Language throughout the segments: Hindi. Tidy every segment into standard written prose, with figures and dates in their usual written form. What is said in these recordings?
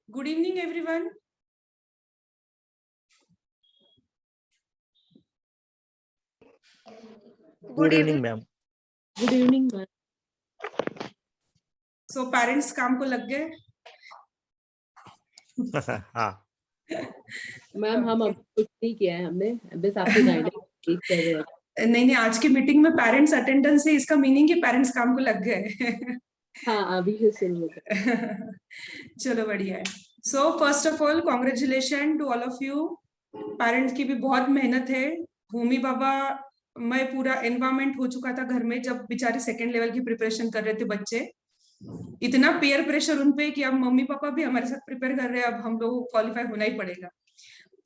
Good evening, everyone. Good evening, ma'am. Good evening, ma'am. So parents काम को लग गए? हाँ, मैम हम अब कुछ नहीं किया है, हमने बस आपकी गाइडेंस कर रहे हैं। नहीं, आज की मीटिंग में पेरेंट्स अटेंडेंस है, इसका मीनिंग कि पेरेंट्स काम को लग गए। हाँ, अभी से शुरू होगा। चलो बढ़िया है। So first of all congratulation to all of you. Parents की भी बहुत मेहनत है। भूमि बाबा, मैं पूरा एनवायरमेंट हो चुका था घर में जब बेचारे सेकेंड लेवल की प्रिपरेशन कर रहे थे बच्चे। इतना पीयर प्रेशर उनपे कि अब मम्मी पापा भी हमारे साथ प्रिपेयर कर रहे हैं, अब हम लोगों को क्वालिफाई होना ही पड़ेगा।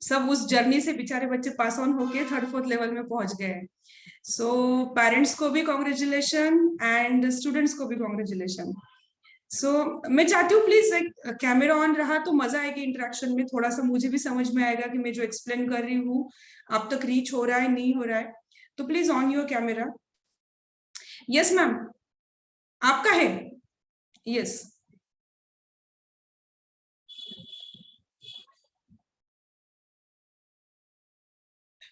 सब उस जर्नी से बेचारे बच्चे पास ऑन होके थर्ड फोर्थ लेवल में पहुंच गए हैं। सो पेरेंट्स को भी कॉन्ग्रेचुलेशन एंड स्टूडेंट्स को भी कॉन्ग्रेचुलेशन। सो मैं चाहती हूँ प्लीज एक कैमरा ऑन रहा तो मजा आएगी इंटरेक्शन में, थोड़ा सा मुझे भी समझ में आएगा कि मैं जो एक्सप्लेन कर रही हूँ आप तक रीच हो रहा है नहीं हो रहा है। तो please on your camera. Yes ma'am, आपका है? यस।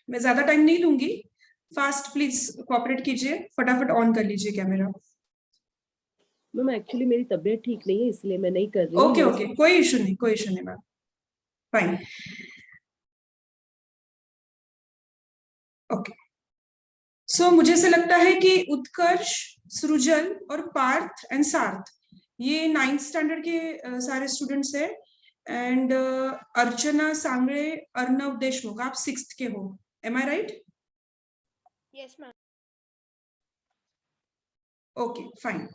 मैं ज्यादा टाइम नहीं लूंगी, फास्ट प्लीज कोऑपरेट कीजिए, फटाफट ऑन कर लीजिए कैमरा। मैम एक्चुअली मेरी तबीयत ठीक नहीं है इसलिए मैं नहीं कर रही हूँ। ओके ओके, कोई इशू नहीं, कोई इशू नहीं मैम, फाइन। ओके, सो मुझे से लगता है कि उत्कर्ष, सृजल और पार्थ एंड सार्थ ये 9th स्टैंडर्ड के सारे स्टूडेंट्स है। एंड अर्चना सांगड़े, अर्नव देशमुख, आप 6th के हो, am I right? Yes ma'am. Okay fine.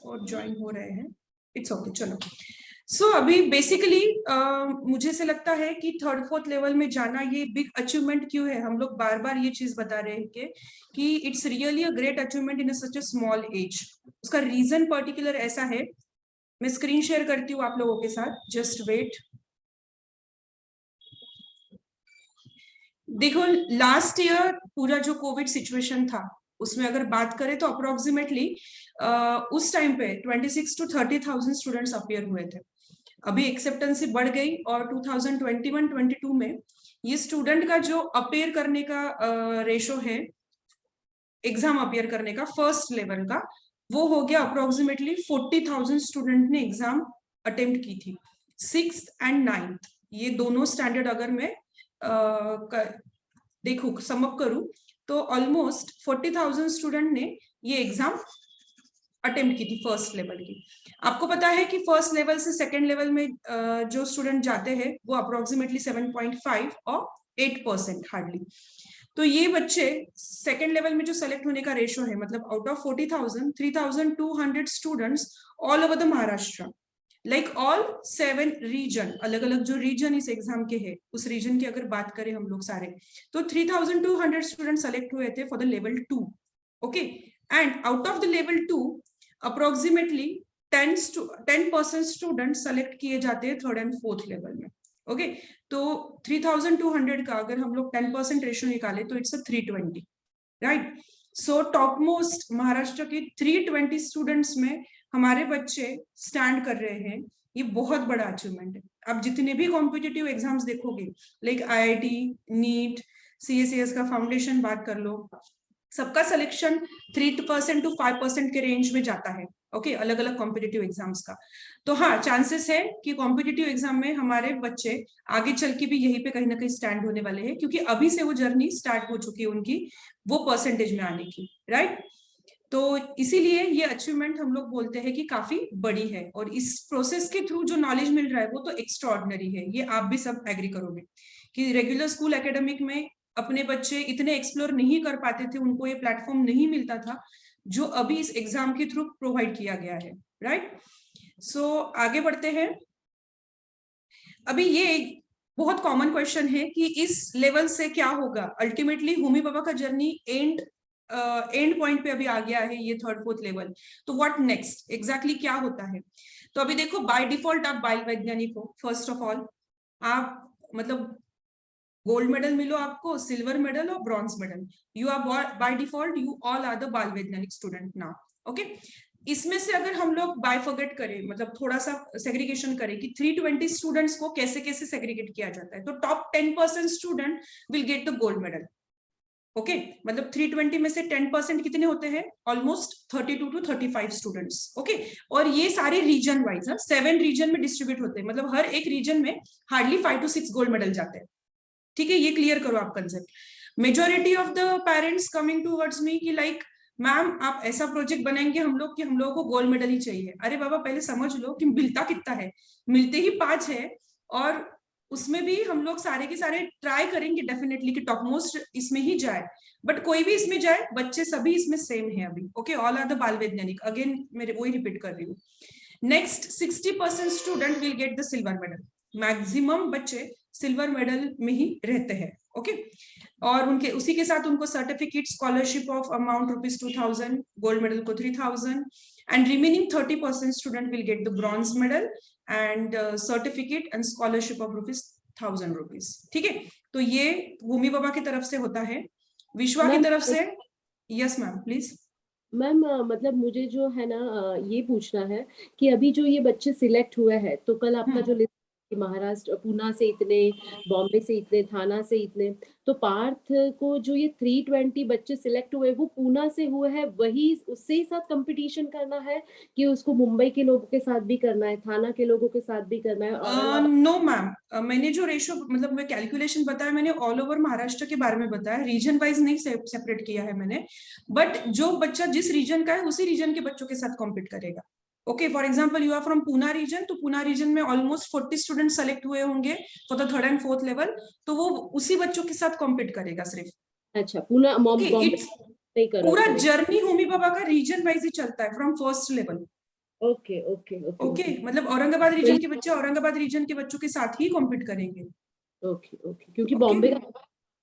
और ज्वाइन हो रहे हैं, इट्स ओके, चलो। सो अभी बेसिकली मुझे से लगता है कि थर्ड फोर्थ लेवल में जाना ये बिग अचीवमेंट क्यों है। हम लोग बार बार ये चीज बता रहे हैं कि it's really a great achievement in such a small age. उसका रीजन पर्टिकुलर ऐसा है, मैं स्क्रीन शेयर करती हूँ आप लोगों के साथ, जस्ट वेट। देखो लास्ट ईयर पूरा जो कोविड सिचुएशन था उसमें अगर बात करें तो अप्रोक्सीमेटली उस टाइम पे 26 to 30,000 स्टूडेंट्स अपीयर हुए थे। अभी एक्सेप्टेंसी बढ़ गई और 2021-22 में ये स्टूडेंट का जो अपीयर करने का रेशो है, एग्जाम अपीयर करने का फर्स्ट लेवल का, वो हो गया अप्रोक्सीमेटली 40,000 स्टूडेंट ने एग्जाम अटेम्प्ट की थी। 6th एंड 9th ये दोनों स्टैंडर्ड अगर मैं देखू समअप करूं तो ऑलमोस्ट 40,000 स्टूडेंट ने ये एग्जाम अटेम्प्ट की थी फर्स्ट लेवल की। आपको पता है कि फर्स्ट लेवल से सेकेंड लेवल में जो स्टूडेंट जाते हैं वो अप्रोक्सीमेटली 7.5 और 8% हार्डली। तो ये बच्चे सेकेंड लेवल में जो सेलेक्ट होने का रेशो है, मतलब out of 40,000 3,200 students all over the Maharashtra, like all 7 region, अलग अलग जो रीजन इस एग्जाम के है उस रीजन की अगर बात करें हम लोग सारे, तो 3,200 स्टूडेंट सेलेक्ट हुए थे for the level 2। Okay, and out of the level 2 approximately 10% student select किए जाते हैं थर्ड एंड फोर्थ लेवल में। ओके, तो 3,200 का अगर हम लोग 10% रेशियो निकाले तो it's 320, right? So top most Maharashtra के 320 स्टूडेंट्स में हमारे बच्चे स्टैंड कर रहे हैं। ये बहुत बड़ा अचीवमेंट है। आप जितने भी कॉम्पिटिटिव एग्जाम्स देखोगे, लाइक IIT, नीट, CACS का फाउंडेशन बात कर लो, सबका सिलेक्शन 3% to 5% के रेंज में जाता है। ओके, अलग अलग कॉम्पिटिटिव एग्जाम्स का। तो हाँ, चांसेस है कि कॉम्पिटिटिव एग्जाम में हमारे बच्चे आगे चल के भी यहीं पे कहीं ना कहीं स्टैंड होने वाले हैं, क्योंकि अभी से वो जर्नी स्टार्ट हो चुकी है उनकी वो परसेंटेज में आने की, राइट? तो इसीलिए ये अचीवमेंट हम लोग बोलते हैं कि काफी बड़ी है, और इस प्रोसेस के थ्रू जो नॉलेज मिल रहा है वो तो एक्स्ट्राऑर्डिनरी है। ये आप भी सब एग्री करोगे कि रेगुलर स्कूल एकेडमिक में अपने बच्चे इतने एक्सप्लोर नहीं कर पाते थे, उनको ये प्लेटफॉर्म नहीं मिलता था जो अभी इस एग्जाम के थ्रू प्रोवाइड किया गया है, राइट? सो आगे बढ़ते हैं। अभी ये एक बहुत कॉमन क्वेश्चन है कि इस लेवल से क्या होगा अल्टीमेटली। होमी बाबा का जर्नी एंड पॉइंट पे अभी आ गया है, ये थर्ड फोर्थ लेवल। तो व्हाट नेक्स्ट एग्जैक्टली क्या होता है? तो अभी देखो, बाय डिफॉल्ट आप बाल वैज्ञानिक हो। फर्स्ट ऑफ ऑल आप मतलब गोल्ड मेडल मिलो आपको, सिल्वर मेडल और bronze medal, you are by default you all are the Bal Vaigyanik student now. Okay, इसमें से अगर हम लोग बाइफर्गेट करें, मतलब थोड़ा सा सेग्रीगेशन करें कि 320 स्टूडेंट्स को कैसे कैसे सेग्रीगेट किया जाता है, तो top 10% student will get the gold medal. Okay, मतलब 320 में से 10% कितने होते हैं? Almost 32 to 35 students. ओके, और ये सारे रीजन वाइज 7 रीजन में डिस्ट्रीब्यूट होते हैं, मतलब हर एक रीजन में हार्डली 5 to 6 गोल्ड मेडल जाते हैं। ठीक है, ये क्लियर करो आप concept. Majority of the parents coming towards me कि लाइक मैम आप ऐसा प्रोजेक्ट बनाएंगे हम लोग कि हम लोगों को गोल्ड मेडल ही चाहिए। अरे बाबा, पहले समझ लो कि मिलता कितना है। मिलते ही 5 है, और उसमें भी हम लोग सारे के सारे ट्राई करेंगे डेफिनेटली कि टॉप मोस्ट इसमें ही जाए, बट कोई भी इसमें जाए, बच्चे सभी इसमें सेम है अभी। Okay, all are the Bal वैज्ञानिक। अगेन मेरे वही रिपीट कर रही हूँ। Next 60% student will get the silver medal. Maximum बच्चे सिल्वर मेडल में ही रहते हैं। ओके, और उनके उसी के साथ उनको certificate, scholarship of amount ₹2000, gold medal को 3000, and remaining 30% student will get the bronze medal and certificate and scholarship of ₹1000। ठीक है, तो ये भूमि बाबा की तरफ से होता है। विश्वा की तरफ से, यस मैम प्लीज। मैम मतलब मुझे जो है ना ये पूछना है कि अभी जो ये बच्चे सिलेक्ट हुए हैं, तो कल आपका जो लिस्ट महाराष्ट्र, पूना से इतने, बॉम्बे से इतने, थाना से इतने, तो पार्थ को जो ये 320 बच्चे सिलेक्ट हुए वो पूना से हुए हैं, वही उससे ही साथ कंपटीशन करना है कि उसको मुंबई के लोगों के साथ भी करना है, थाना के लोगों के साथ भी करना है? और नो मैम, मैंने जो रेशो मतलब मैं कैलकुलेशन बताया, मैंने ऑल ओवर महाराष्ट्र के बारे में बताया, रीजन वाइज नहीं सेपरेट किया है मैंने। बट जो बच्चा जिस रीजन का है उसी रीजन के बच्चों के साथ कॉम्पीट करेगा। Okay, for example you are from Poona region, तो पूना रीजन में ऑलमोस्ट 40 स्टूडेंट सेलेक्ट हुए होंगे for the 3rd and 4th level, तो वो उसी बच्चों के साथ कॉम्पीट करेगा सिर्फ। अच्छा, पूना Okay, बॉम्बे it's नहीं कर पूरा जर्नी होमी बाबा का रीजन वाइज ही चलता है from 1st level. Okay okay okay okay, मतलब औरंगाबाद रीजन के बच्चे औरंगाबाद रीजन के बच्चों के साथ ही कॉम्पीट करेंगे। ओके ओके, क्योंकि Okay? बॉम्बे का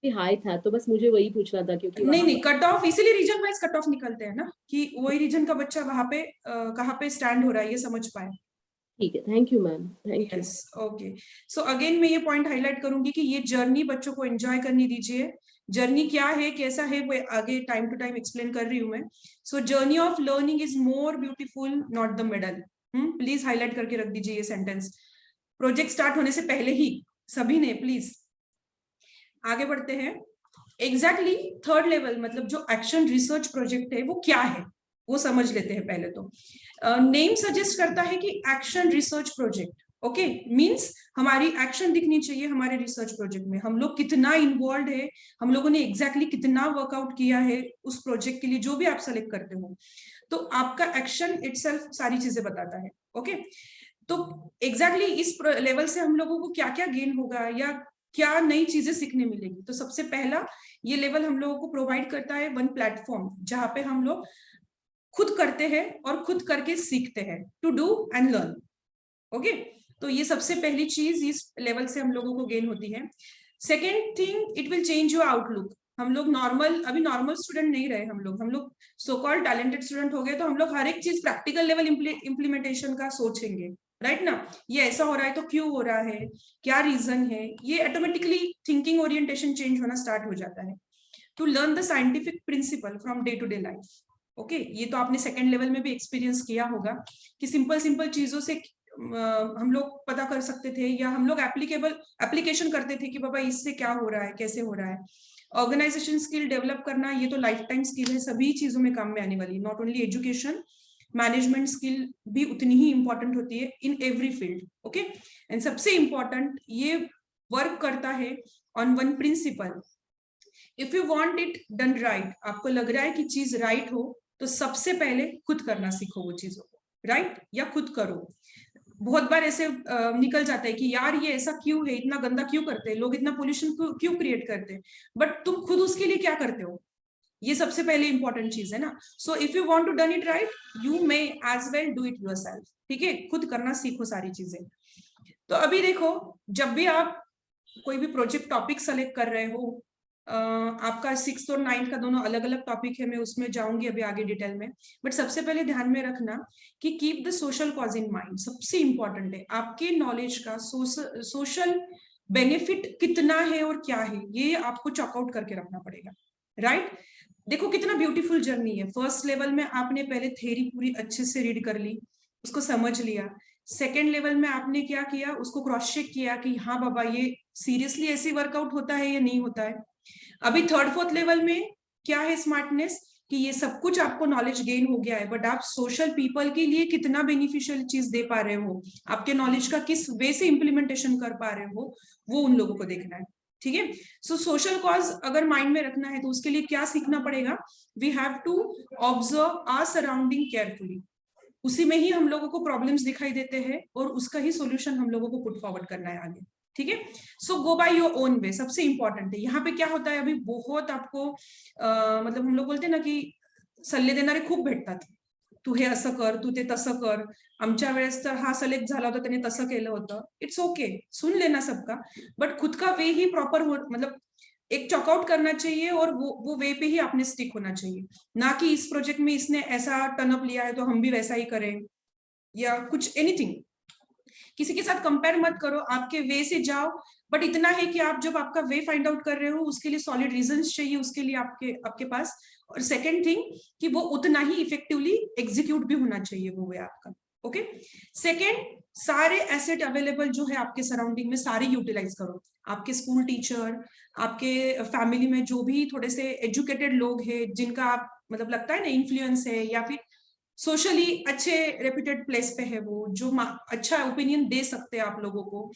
हाई था, तो बस मुझे वही पूछना था, क्योंकि नहीं वहां नहीं, कट ऑफ इसीलिए रीजन वाइज कट ऑफ निकलते हैं ना, कि वही रीजन का बच्चा वहां पे कहाँ पे स्टैंड हो रहा है, ये समझ पाए। ठीक है, thank you ma'am, thank you. Yes, okay. So again मैं ये पॉइंट हाईलाइट करूंगी कि ये जर्नी बच्चों को एंजॉय करने दीजिए। जर्नी क्या है, कैसा है, वो आगे टाइम टू टाइम एक्सप्लेन कर रही हूँ मैं। सो journey of learning is more beautiful, not the medal. Please highlight करके रख दीजिए ये सेंटेंस, प्रोजेक्ट स्टार्ट होने से पहले ही सभी ने, प्लीज। आगे बढ़ते हैं। एग्जैक्टली 3rd लेवल, मतलब जो एक्शन रिसर्च प्रोजेक्ट है वो क्या है, वो समझ लेते हैं पहले तो। नेम सजेस्ट करता है कि action research project. Okay, means हमारी एक्शन दिखनी चाहिए हमारे रिसर्च प्रोजेक्ट में, हम लोग कितना इन्वॉल्व है, हम लोगों ने एग्जैक्टली कितना वर्कआउट किया है उस प्रोजेक्ट के लिए, जो भी आप सेलेक्ट करते हो, तो आपका एक्शन इटसेल्फ सारी चीजें बताता है। ओके, तो एग्जैक्टली इस लेवल से हम लोगों को क्या क्या गेन होगा या क्या नई चीजें सीखने मिलेगी। तो सबसे पहला ये लेवल हम लोगों को प्रोवाइड करता है वन प्लेटफॉर्म, जहां पे हम लोग खुद करते हैं और खुद करके सीखते हैं, to do and learn. Okay, तो ये सबसे पहली चीज इस लेवल से हम लोगों को गेन होती है। Second thing, it will change your outlook. हम लोग नॉर्मल, अभी नॉर्मल स्टूडेंट नहीं रहे, हम लोग सो कॉल्ड टैलेंटेड स्टूडेंट हो गए, तो हम लोग हर एक चीज प्रैक्टिकल लेवल इम्प्लीमेंटेशन का सोचेंगे, राइट ना। ये ऐसा हो रहा है तो क्यों हो रहा है, क्या रीजन है, ये ऑटोमेटिकली थिंकिंग ओरिएंटेशन चेंज होना स्टार्ट हो जाता है। To learn the scientific principle from day to day life. Okay, ये तो आपने 2nd लेवल में भी एक्सपीरियंस किया होगा कि सिंपल सिंपल चीजों से हम लोग पता कर सकते थे, या हम लोग एप्लीकेशन करते थे कि बाबा इससे क्या हो रहा है, कैसे हो रहा है। ऑर्गेनाइजेशन स्किल डेवलप करना, ये तो लाइफ टाइम स्किल है, सभी चीजों में काम में आने वाली, not only education, management skill भी उतनी ही इंपॉर्टेंट होती है in every field. Okay, and सबसे इंपॉर्टेंट ये वर्क करता है on one principle, if you want it done right, आपको लग रहा है कि चीज राइट हो, तो सबसे पहले खुद करना सीखो वो चीजों को, राइट, या खुद करो। बहुत बार ऐसे निकल जाता है कि यार ये ऐसा क्यों है, इतना गंदा क्यों करते हैं लोग, इतना पोल्यूशन क्यों क्रिएट करते हैं, बट तुम खुद उसके लिए क्या करते हो, ये सबसे पहले इंपॉर्टेंट चीज है ना। So if you want to done it right, you may as well do it yourself. ठीक है, खुद करना सीखो सारी चीजें। तो अभी देखो, जब भी आप कोई भी प्रोजेक्ट टॉपिक सेलेक्ट कर रहे हो, आपका 6th और 9th का दोनों अलग अलग टॉपिक है, मैं उसमें जाऊंगी अभी आगे डिटेल में, बट सबसे पहले ध्यान में रखना कि keep the social cause in mind. सबसे इंपॉर्टेंट है आपके नॉलेज का सोशल बेनिफिट कितना है और क्या है, ये आपको चॉकआउट करके रखना पड़ेगा, राइट। देखो कितना ब्यूटीफुल जर्नी है। फर्स्ट लेवल में आपने पहले थ्योरी पूरी अच्छे से रीड कर ली, उसको समझ लिया। सेकेंड लेवल में आपने क्या किया, उसको क्रॉस चेक किया कि हाँ बाबा ये सीरियसली ऐसे वर्कआउट होता है या नहीं होता है। अभी थर्ड फोर्थ लेवल में क्या है स्मार्टनेस, कि ये सब कुछ आपको नॉलेज गेन हो गया है, बट आप सोशल पीपल के लिए कितना बेनिफिशियल चीज दे पा रहे हो, आपके नॉलेज का किस वे से इम्प्लीमेंटेशन कर पा रहे हो, वो उन लोगों को देखना है। ठीक है, सो सोशल कॉज अगर माइंड में रखना है तो उसके लिए क्या सीखना पड़ेगा, we have to observe our surrounding carefully. उसी में ही हम लोगों को प्रॉब्लम्स दिखाई देते हैं और उसका ही सॉल्यूशन हम लोगों को पुट फॉरवर्ड करना है आगे। ठीक है, सो गो बाय योर ओन वे, सबसे इंपॉर्टेंट है। यहाँ पे क्या होता है, अभी बहुत आपको मतलब हम लोग बोलते हैं ना कि सल्ले देणारे खूप भेटतात, तू हे असं कर, तू ते तसं कर, आमच्या वेळेस तर हा सिलेक्ट झाला होता त्याने तसं केलं होतं, इट्स ओके, सुन लेना सबका, बट खुद का वे ही प्रॉपर हो, मतलब एक चॉकआउट करना चाहिए और वो वे पे ही आपने स्टिक होना चाहिए, ना कि इस प्रोजेक्ट में इसने ऐसा टर्नअप लिया है तो हम भी वैसा ही करें या कुछ एनीथिंग। किसी के साथ कंपेयर मत करो, आपके वे से जाओ, बट इतना है कि आप जब आपका वे फाइंड आउट कर रहे हो उसके लिए सॉलिड रीजंस चाहिए उसके लिए आपके आपके पास। और सेकंड थिंग कि वो उतना ही इफेक्टिवली एग्जीक्यूट भी होना चाहिए वो वे आपका। ओके, सेकंड, सारे एसेट अवेलेबल जो है आपके सराउंडिंग में सारे यूटिलाइज करो। आपके स्कूल टीचर, आपके फैमिली में जो भी थोड़े से एजुकेटेड लोग हैं जिनका आप मतलब लगता है ना इन्फ्लुएंस है, या फिर सोशली अच्छे रेप्यूटेड प्लेस पे है, वो जो अच्छा ओपिनियन दे सकते हैं आप लोगों को,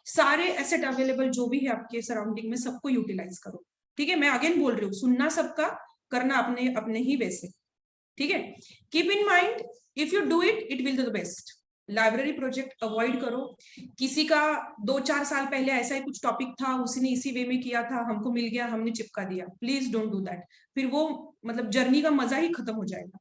सारे एसेट अवेलेबल जो भी है आपके सराउंडिंग में सबको यूटिलाइज करो। ठीक है, मैं अगेन बोल रही हूँ, सुनना सबका, करना अपने अपने ही वैसे। ठीक है, keep in mind if you do it it will do the best. Library project avoid करो। किसी का 2-4 साल पहले ऐसा ही कुछ टॉपिक था, उसी ने इसी वे में किया था, हमको मिल गया, हमने चिपका दिया, प्लीज डोंट डू दैट। फिर वो मतलब जर्नी का मजा ही खत्म हो जाएगा।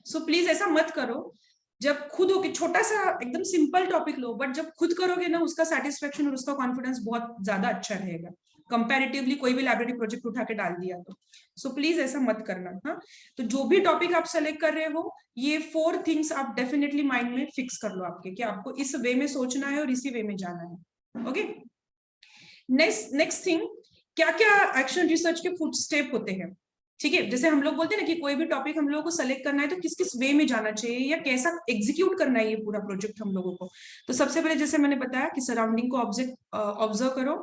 सो प्लीज ऐसा मत करो। जब खुद हो के छोटा सा एकदम सिंपल टॉपिक लो, बट जब खुद करोगे ना उसका सेटिस्फेक्शन और उसका कॉन्फिडेंस बहुत ज्यादा अच्छा रहेगा कंपैरेटिवली कोई भी लाइब्रेरी प्रोजेक्ट उठा के डाल दिया तो। सो प्लीज ऐसा मत करना। हाँ, तो जो भी टॉपिक आप सेलेक्ट कर रहे हो, ये 4 थिंग्स आप डेफिनेटली माइंड में फिक्स कर लो आपके, कि आपको इस वे में सोचना है और इसी वे में जाना है। ओके, नेक्स्ट थिंग, क्या क्या एक्शन रिसर्च के फुट स्टेप होते हैं। ठीक है, जैसे हम लोग बोलते हैं ना कि कोई भी टॉपिक हम लोगों को सेलेक्ट करना है तो किस किस वे में जाना चाहिए या कैसा एग्जीक्यूट करना है ये पूरा प्रोजेक्ट हम लोगों को। तो सबसे पहले जैसे मैंने बताया कि सराउंडिंग को ऑब्जर्व करो,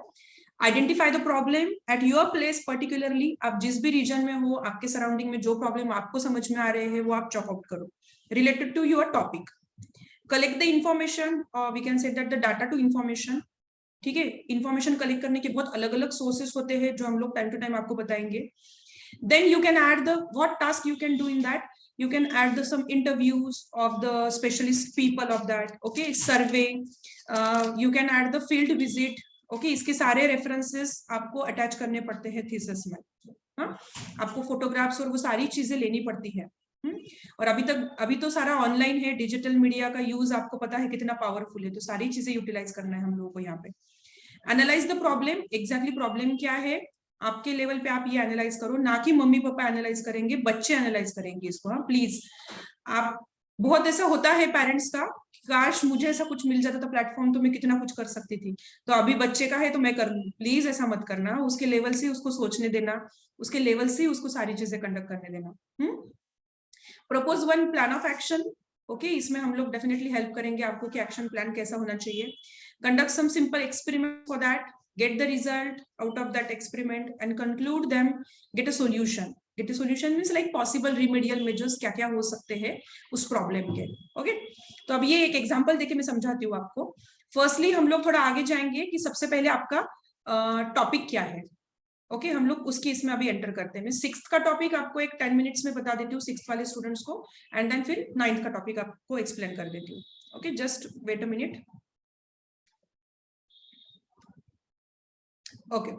identify the problem at your place particularly, आप जिस भी रीजन में हो आपके सराउंडिंग में जो प्रॉब्लम आपको समझ में आ रहे हैं वो आप चॉक आउट करो related to your topic. Collect the information, we can say that the data to information. ठीक है, इंफॉर्मेशन कलेक्ट करने के बहुत अलग अलग सोर्सेस होते हैं जो हम लोग टाइम टू टाइम आपको बताएंगे। Then you can add the what task you can do in that. You can add some interviews of the specialist people of that. Okay, survey. You can add the field visit. Okay, इसके सारे references आपको अटैच करने पड़ते हैं थीसिस में। हाँ, आपको फोटोग्राफ्स और वो सारी चीजें लेनी पड़ती है। और अभी तो सारा ऑनलाइन है, डिजिटल मीडिया का यूज आपको पता है कितना पावरफुल है, तो सारी चीजें यूटिलाइज करना है हम लोगों को यहाँ पे। Analyse the problem, exactly problem क्या है आपके लेवल पे, आप ये एनालाइज करो, ना कि मम्मी पापा एनालाइज करेंगे, बच्चे एनालाइज करेंगे इसको। हाँ प्लीज, आप बहुत ऐसा होता है पेरेंट्स का, काश मुझे ऐसा कुछ मिल जाता था प्लेटफॉर्म तो मैं कितना कुछ कर सकती थी, तो अभी बच्चे का है तो मैं कर लूं। प्लीज ऐसा मत करना, उसके लेवल से उसको सोचने देना, उसके लेवल से उसको सारी चीजें कंडक्ट करने देना। Propose one plan of action. Okay, इसमें हम लोग डेफिनेटली हेल्प करेंगे आपको कि एक्शन प्लान कैसा होना चाहिए। Conduct some simple experiment for that, get the result out of that experiment and conclude them, get a solution. Get a solution means like possible remedial measures, क्या क्या हो सकते हैं उस प्रॉब्लम के। ओके, तो अब ये एक एग्जांपल देके मैं समझाती हूँ आपको। फर्स्टली हम लोग थोड़ा आगे जाएंगे कि सबसे पहले आपका टॉपिक क्या है। ओके, हम लोग उसकी इसमें अभी एंटर करते हैं। मैं 6th का टॉपिक आपको एक 10 मिनट्स में बता देती हूँ 6th वाले स्टूडेंट्स को, एंड देन फिर 9th का टॉपिक आपको एक्सप्लेन कर देती हूँ। Okay, just wait a minute. Okay,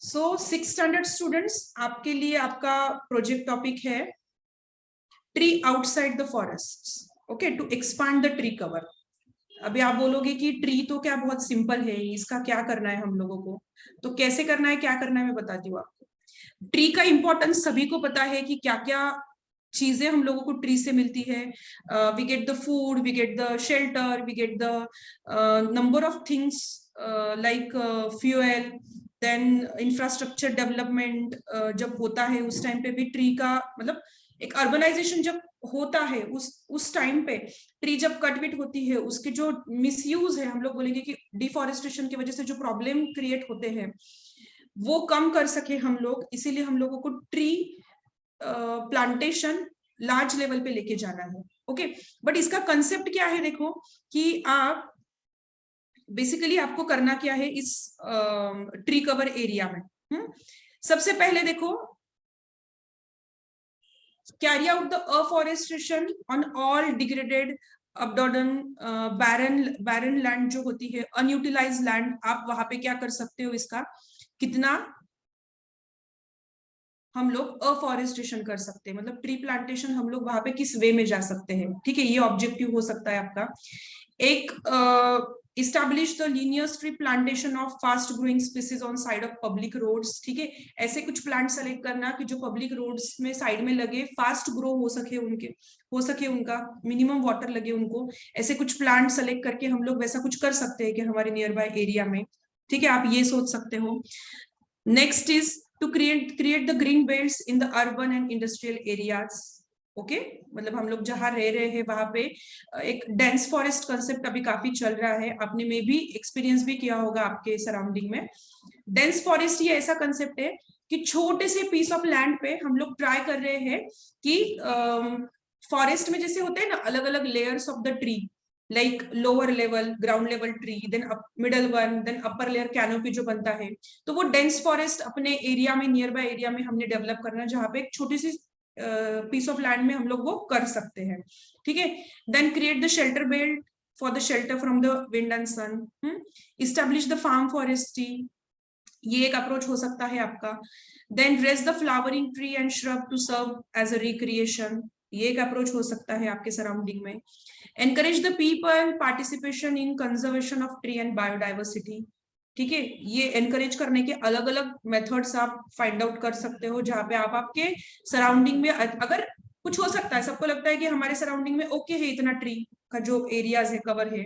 so 6th standard students, आपके लिए आपका प्रोजेक्ट टॉपिक है tree outside the forest. Okay, to expand the tree cover. अभी आप बोलोगे कि ट्री तो क्या बहुत सिंपल है, इसका क्या करना है हम लोगों को, तो कैसे करना है क्या करना है मैं बताती हूँ आपको। ट्री का इंपॉर्टेंस सभी को पता है कि क्या क्या चीजें हम लोगों को ट्री से मिलती है। We get the food, we get the shelter, we get the number of things like fuel, then infrastructure development जब होता है उस टाइम पे भी ट्री का मतलब एक अर्बनाइजेशन जब होता है उस टाइम पे ट्री जब कटविट होती है उसके जो मिसयूज है, हम लोग बोलेंगे कि डिफॉरेस्टेशन की वजह से जो प्रॉब्लम क्रिएट होते हैं वो कम कर सके हम लोग, इसीलिए हम लोगों को ट्री प्लांटेशन लार्ज लेवल पे लेके जाना है। ओके, बट इसका कंसेप्ट क्या है, देखो कि आप बेसिकली आपको करना क्या है इस ट्री कवर एरिया में। सबसे पहले देखो, carry out the afforestation on all degraded abandoned barren land जो होती है, अनयूटिलाइज लैंड, आप वहां पे क्या कर सकते हो, इसका कितना हम लोग अफॉरेस्टेशन कर सकते हैं, मतलब ट्री प्लांटेशन हम लोग वहां पे किस वे में जा सकते हैं। ठीक है, ये ऑब्जेक्टिव हो सकता है आपका। एक establish the linear tree plantation of fast growing species on side of public roads. ठीक है, ऐसे कुछ प्लांट सेलेक्ट करना कि जो पब्लिक रोड्स में साइड में लगे, फास्ट ग्रो हो सके उनका मिनिमम वाटर लगे उनको, ऐसे कुछ प्लांट सेलेक्ट करके हम लोग वैसा कुछ कर सकते हैं कि हमारे नियर बाय एरिया में। ठीक है, आप ये सोच सकते हो। Next is to create the green belts in the urban and industrial areas. Okay, मतलब हम लोग जहां रह रहे हैं वहां पे एक डेंस फॉरेस्ट कंसेप्ट अभी काफी चल रहा है, आपने में भी एक्सपीरियंस भी किया होगा आपके सराउंडिंग में। डेंस फॉरेस्ट ये ऐसा कंसेप्ट है कि छोटे से पीस ऑफ लैंड पे हम लोग ट्राई कर रहे हैं कि फॉरेस्ट में जैसे होते हैं ना अलग अलग layers of the tree, like lower level, ground level tree, then middle one, then upper layer canopy जो बनता है, तो वो डेंस फॉरेस्ट अपने एरिया में, नियर बाय एरिया में हमने डेवलप करना, जहां पे एक छोटी सी पीस ऑफ लैंड में हम लोग वो कर सकते हैं। ठीक है, then create the shelter belt for the shelter from the wind and sun, establish the farm forestry, ये एक अप्रोच हो सकता है आपका। Then raise the flowering tree and shrub to serve as a recreation, ये एक अप्रोच हो सकता है आपके सराउंडिंग में। Encourage the people participation in conservation of tree and biodiversity. ठीक है, ये एनकरेज करने के अलग अलग मेथड्स आप फाइंड आउट कर सकते हो, जहां पे आप आपके सराउंडिंग में, अगर कुछ हो सकता है, सबको लगता है कि हमारे सराउंडिंग में ओके है, इतना ट्री का जो एरियाज है कवर है,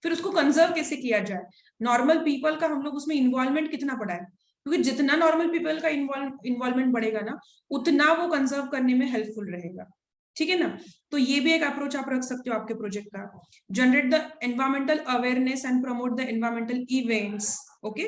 फिर उसको कंजर्व कैसे किया जाए, नॉर्मल पीपल का हम लोग उसमें इन्वॉल्वमेंट कितना बढ़ाए, क्योंकि जितना नॉर्मल पीपल का इन्वॉल्वमेंट बढ़ेगा ना, उतना वो कंजर्व करने में हेल्पफुल रहेगा। ठीक है ना, तो ये भी एक अप्रोच आप रख सकते हो आपके प्रोजेक्ट का। Generate the environmental awareness and promote the environmental events. Okay,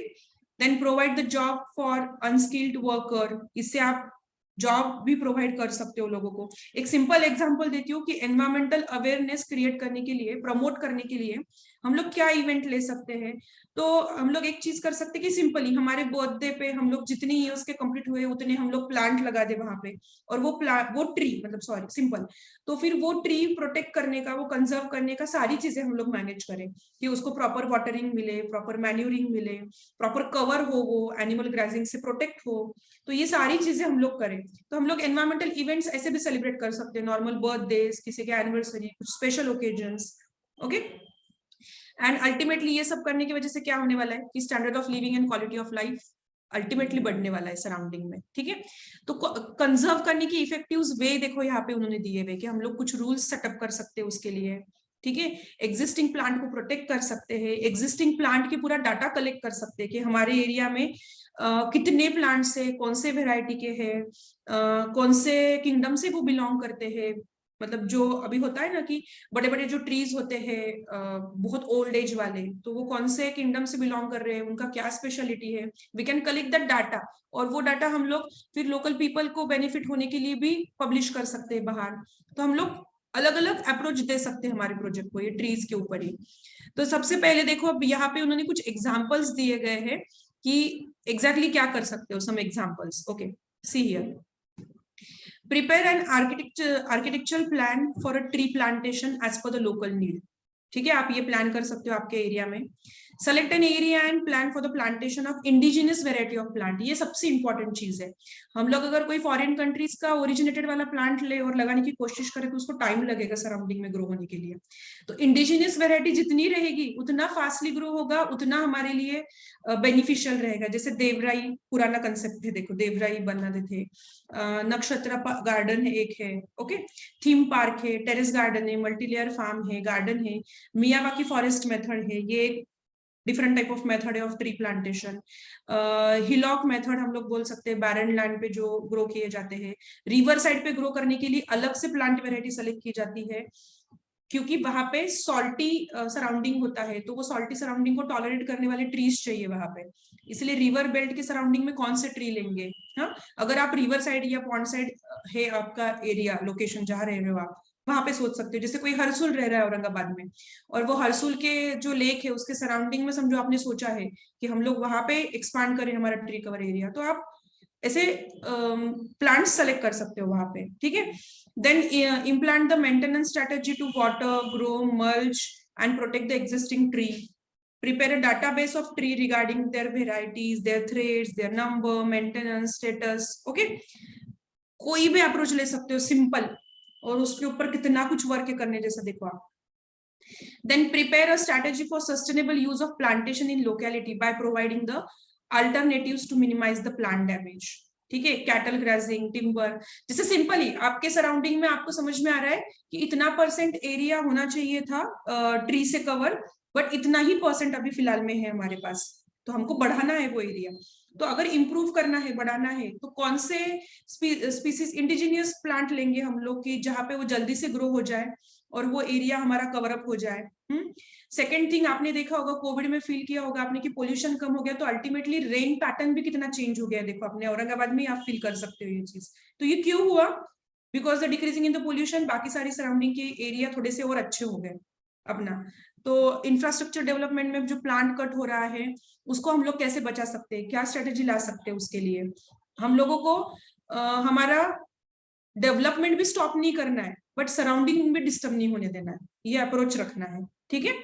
then provide the job for unskilled worker, इससे आप जॉब भी प्रोवाइड कर सकते हो लोगों को। एक सिंपल एग्जांपल देती हूँ कि एनवायरमेंटल अवेयरनेस क्रिएट करने के लिए, प्रमोट करने के लिए हम लोग क्या इवेंट ले सकते हैं। तो हम लोग एक चीज कर सकते हैं कि सिंपली हमारे बर्थडे पे हम लोग जितनी ईयर्स के कंप्लीट हुए उतने हम लोग प्लांट लगा दे वहां पे, और वो ट्री मतलब सॉरी सिंपल, तो फिर वो ट्री प्रोटेक्ट करने का, वो कंजर्व करने का सारी चीजें हम लोग मैनेज करें कि उसको प्रॉपर वाटरिंग मिले, प्रॉपर मैन्यूरिंग मिले, प्रॉपर कवर हो, वो एनिमल ग्रासिंग से प्रोटेक्ट हो, तो ये सारी चीजें हम लोग करें। तो हम लोग एनवायरमेंटल इवेंट्स ऐसे भी सेलिब्रेट कर सकते हैं, नॉर्मल बर्थडे, किसी के एनिवर्सरी, कुछ special occasions. Okay, and ultimately ये सब करने की वजह से क्या होने वाला है कि standard of living and quality of life ultimately बढ़ने वाला है सराउंडिंग में। ठीक है, तो कंजर्व करने की इफेक्टिव वे देखो यहाँ पे उन्होंने दिए हुए कि हम लोग कुछ रूल्स सेटअप कर सकते हैं उसके लिए। ठीक है, एग्जिस्टिंग प्लांट को प्रोटेक्ट कर सकते हैं, एग्जिस्टिंग प्लांट की पूरा डाटा कलेक्ट कर सकते हैं कि हमारे एरिया में कितने प्लांट्स है, कौन से वेराइटी के हैं, कौन से किंगडम से वो बिलोंग करते हैं, मतलब जो अभी होता है ना कि बड़े बड़े जो ट्रीज होते हैं बहुत ओल्ड एज वाले, तो वो कौन से किंगडम से बिलोंग कर रहे हैं, उनका क्या स्पेशलिटी है, we can collect that data, और वो डाटा हम लोग फिर लोकल पीपल को बेनिफिट होने के लिए भी पब्लिश कर सकते हैं बाहर। तो हम लोग अलग अलग अप्रोच दे सकते हैं हमारे प्रोजेक्ट को ये ट्रीज के ऊपर ही। तो सबसे पहले देखो, अब यहाँ पे उन्होंने कुछ एग्जाम्पल्स दिए गए हैं कि एग्जैक्टली क्या कर सकते हो, some examples. Okay, see here, prepare an architectural plan for a tree plantation as per the local need। ठीक है, आप ये प्लान कर सकते हो आपके एरिया में। Select an area and plan for the plantation of indigenous variety of plant, ये सबसे इंपॉर्टेंट चीज है। हम लोग अगर कोई फॉरेन कंट्रीज का ओरिजिनेटेड वाला प्लांट ले और लगाने की कोशिश करें तो उसको टाइम लगेगा सराउंडिंग में ग्रो होने के लिए। तो इंडिजिनियस वेराइटी जितनी रहेगी उतना फास्टली ग्रो होगा, उतना हमारे लिए बेनिफिशियल रहेगा। जैसे देवराई पुराना कंसेप्ट है, देखो देवराई बनाते थे, नक्षत्र गार्डन है एक है, ओके, थीम पार्क है, टेरेस गार्डन है, मल्टीलेयर फार्म है, गार्डन है, मियावाकी फॉरेस्ट मेथड है, ये डिफरेंट टाइप ऑफ मेथड है of tree plantation. Hillock method हम लोग बोल सकते हैं, बैरन लैंड पे जो ग्रो किए जाते हैं। रिवर साइड पे ग्रो करने के लिए अलग से प्लांट वेराइटी सेलेक्ट की जाती है, क्योंकि वहां पे सॉल्टी सराउंडिंग होता है, तो वो सॉल्टी सराउंडिंग को टॉलरेट करने वाले ट्रीज चाहिए वहां पे। इसलिए रिवर बेल्ट के सराउंडिंग में कौन से ट्री लेंगे? हाँ, अगर आप रिवर साइड या पॉन्ड साइड है आपका एरिया, लोकेशन जहाँ रह रहे हो आप, वहां पे सोच सकते हो। जैसे कोई हरसुल रह रहा है औरंगाबाद में, और वो हरसुल के जो लेक है उसके सराउंडिंग में समझो आपने सोचा है कि हम लोग वहां पे एक्सपांड करें हमारा ट्री कवर एरिया, तो आप ऐसे प्लांट्स सेलेक्ट कर सकते हो वहां पे, ठीक है। Then implant the maintenance strategy to water, grow, mulch and protect the existing tree. Prepare a database of tree regarding their varieties, their threads, their number, maintenance status. Okay, कोई भी अप्रोच ले सकते हो सिंपल, और उसके ऊपर कितना कुछ वर्क करने जैसा, देखो आप। Then prepare a strategy for sustainable use of plantation in locality by providing the alternatives to minimize the plant damage. ठीक है, कैटल ग्रासिंग, टिम्बर, जैसे सिंपली आपके सराउंडिंग में आपको समझ में आ रहा है कि इतना परसेंट एरिया होना चाहिए था ट्री से कवर, बट इतना ही परसेंट अभी फिलहाल में है हमारे पास, तो हमको बढ़ाना है वो एरिया। तो अगर इम्प्रूव करना है, बढ़ाना है, तो कौन से स्पीसीज इंडिजिनियस प्लांट लेंगे हम लोग की जहाँ पे वो जल्दी से ग्रो हो जाए और वो एरिया हमारा कवर अप हो जाए। सेकेंड थिंग, आपने देखा होगा, कोविड में फील किया होगा आपने कि पोल्यूशन कम हो गया, तो अल्टीमेटली रेन पैटर्न भी कितना चेंज हो गया। देखो अपने औरंगाबाद में आप फील कर सकते हो ये चीज। तो ये क्यों हुआ? Because the decreasing in the pollution, बाकी सारी सराउंडिंग के एरिया थोड़े से और अच्छे हो गए अपना। तो इंफ्रास्ट्रक्चर डेवलपमेंट में जो प्लांट कट हो रहा है उसको हम लोग कैसे बचा सकते हैं, क्या स्ट्रेटेजी ला सकते हैं, उसके लिए हम लोगों को हमारा डेवलपमेंट भी स्टॉप नहीं करना है, बट सराउंडिंग भी डिस्टर्ब नहीं होने देना है, ये अप्रोच रखना है, ठीक है।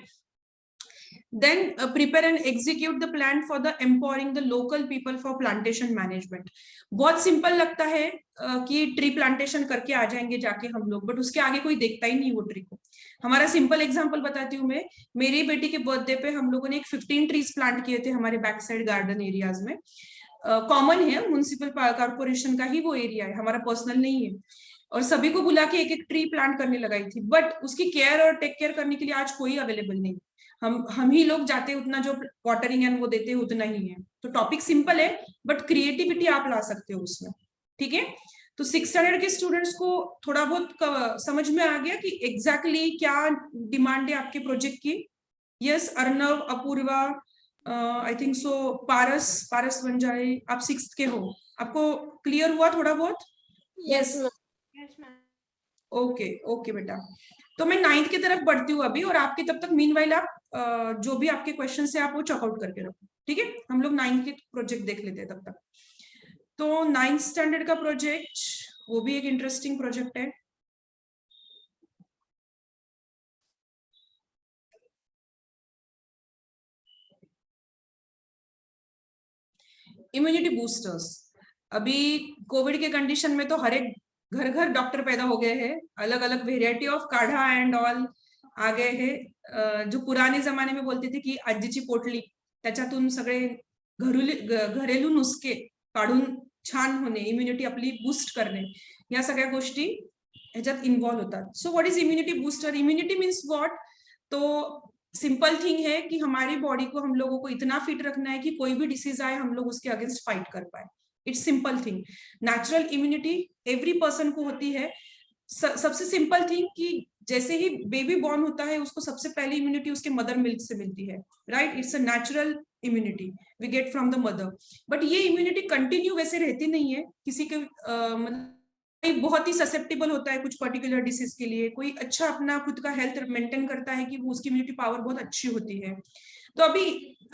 Then prepare and execute the plan for the empowering the local people for plantation management. बहुत सिंपल लगता है कि ट्री प्लांटेशन करके आ जाएंगे जाके हम लोग, बट उसके आगे कोई देखता ही नहीं वो ट्री को। हमारा सिंपल एग्जांपल बताती हूँ मैं, मेरी बेटी के बर्थडे पे हम लोगों ने एक 15 ट्रीज प्लांट किए थे हमारे बैक साइड गार्डन एरियाज में। कॉमन है, म्युनिसिपल कॉर्पोरेशन का ही वो एरिया है, हमारा पर्सनल नहीं है, और सभी को बुला के एक एक ट्री प्लांट करने लगाई थी, बट उसकी केयर और टेक केयर करने के लिए आज कोई अवेलेबल नहीं। हम ही लोग जाते, उतना जो वाटरिंग एंड वो देते हैं उतना ही है। तो टॉपिक सिंपल है, बट क्रिएटिविटी आप ला सकते हो उसमें, ठीक है। तो 6th स्टैंडर्ड के स्टूडेंट्स को थोड़ा बहुत समझ में आ गया कि एग्जैक्टली क्या डिमांड है आपके प्रोजेक्ट की। Yes, Arnav, Apoorva, I think so पारस बन जाए, आप 6th के हो, आपको क्लियर हुआ थोड़ा बहुत? यस ओके ओके बेटा, तो मैं 9th की तरफ बढ़ती हूँ अभी, और आपके तब तक मीनवाइल आप जो भी आपके क्वेश्चन है आप वो चेकआउट करके रखो, ठीक है। हम लोग 9th के प्रोजेक्ट देख लेते हैं तब तक। तो 9th स्टैंडर्ड का प्रोजेक्ट, वो भी एक इंटरेस्टिंग प्रोजेक्ट है। Immunity boosters. अभी कोविड के कंडीशन में तो हर एक घर घर डॉक्टर पैदा हो गए हैं, अलग अलग वेरिएटी ऑफ काढ़ा एंड ऑल आ गए हैं। जो पुराने जमाने में बोलते थे की आजीची पोटली, त्याच्यातून सगळे घरेलू नुसके काढून छान होणे, इम्युनिटी आपली बूस्ट करणे, या सगळ्या गोष्टी ह्याच्यात इन्वॉल्व होतात। So what is immunity booster? Immunity means what? तो सिंपल थिंग है कि हमारी बॉडी को, हम लोगों को इतना फिट रखना है कि कोई भी डिसीज आए हम लोग उसके अगेंस्ट फाइट कर पाए। It's simple thing. Natural immunity every person को होती है। सबसे सिंपल थिंग कि जैसे ही बेबी बॉर्न होता है उसको सबसे पहले इम्यूनिटी उसके मदर मिल्क से मिलती है, right? It's a natural immunity we get from the mother. But ये इम्यूनिटी कंटिन्यू वैसे रहती नहीं है, किसी के मतलब बहुत ही ससेप्टेबल होता है कुछ पर्टिकुलर डिसीज के लिए, कोई अच्छा अपना खुद का हेल्थ मेंटेन करता है कि वो उसकी इम्यूनिटी पावर बहुत अच्छी होती है। तो अभी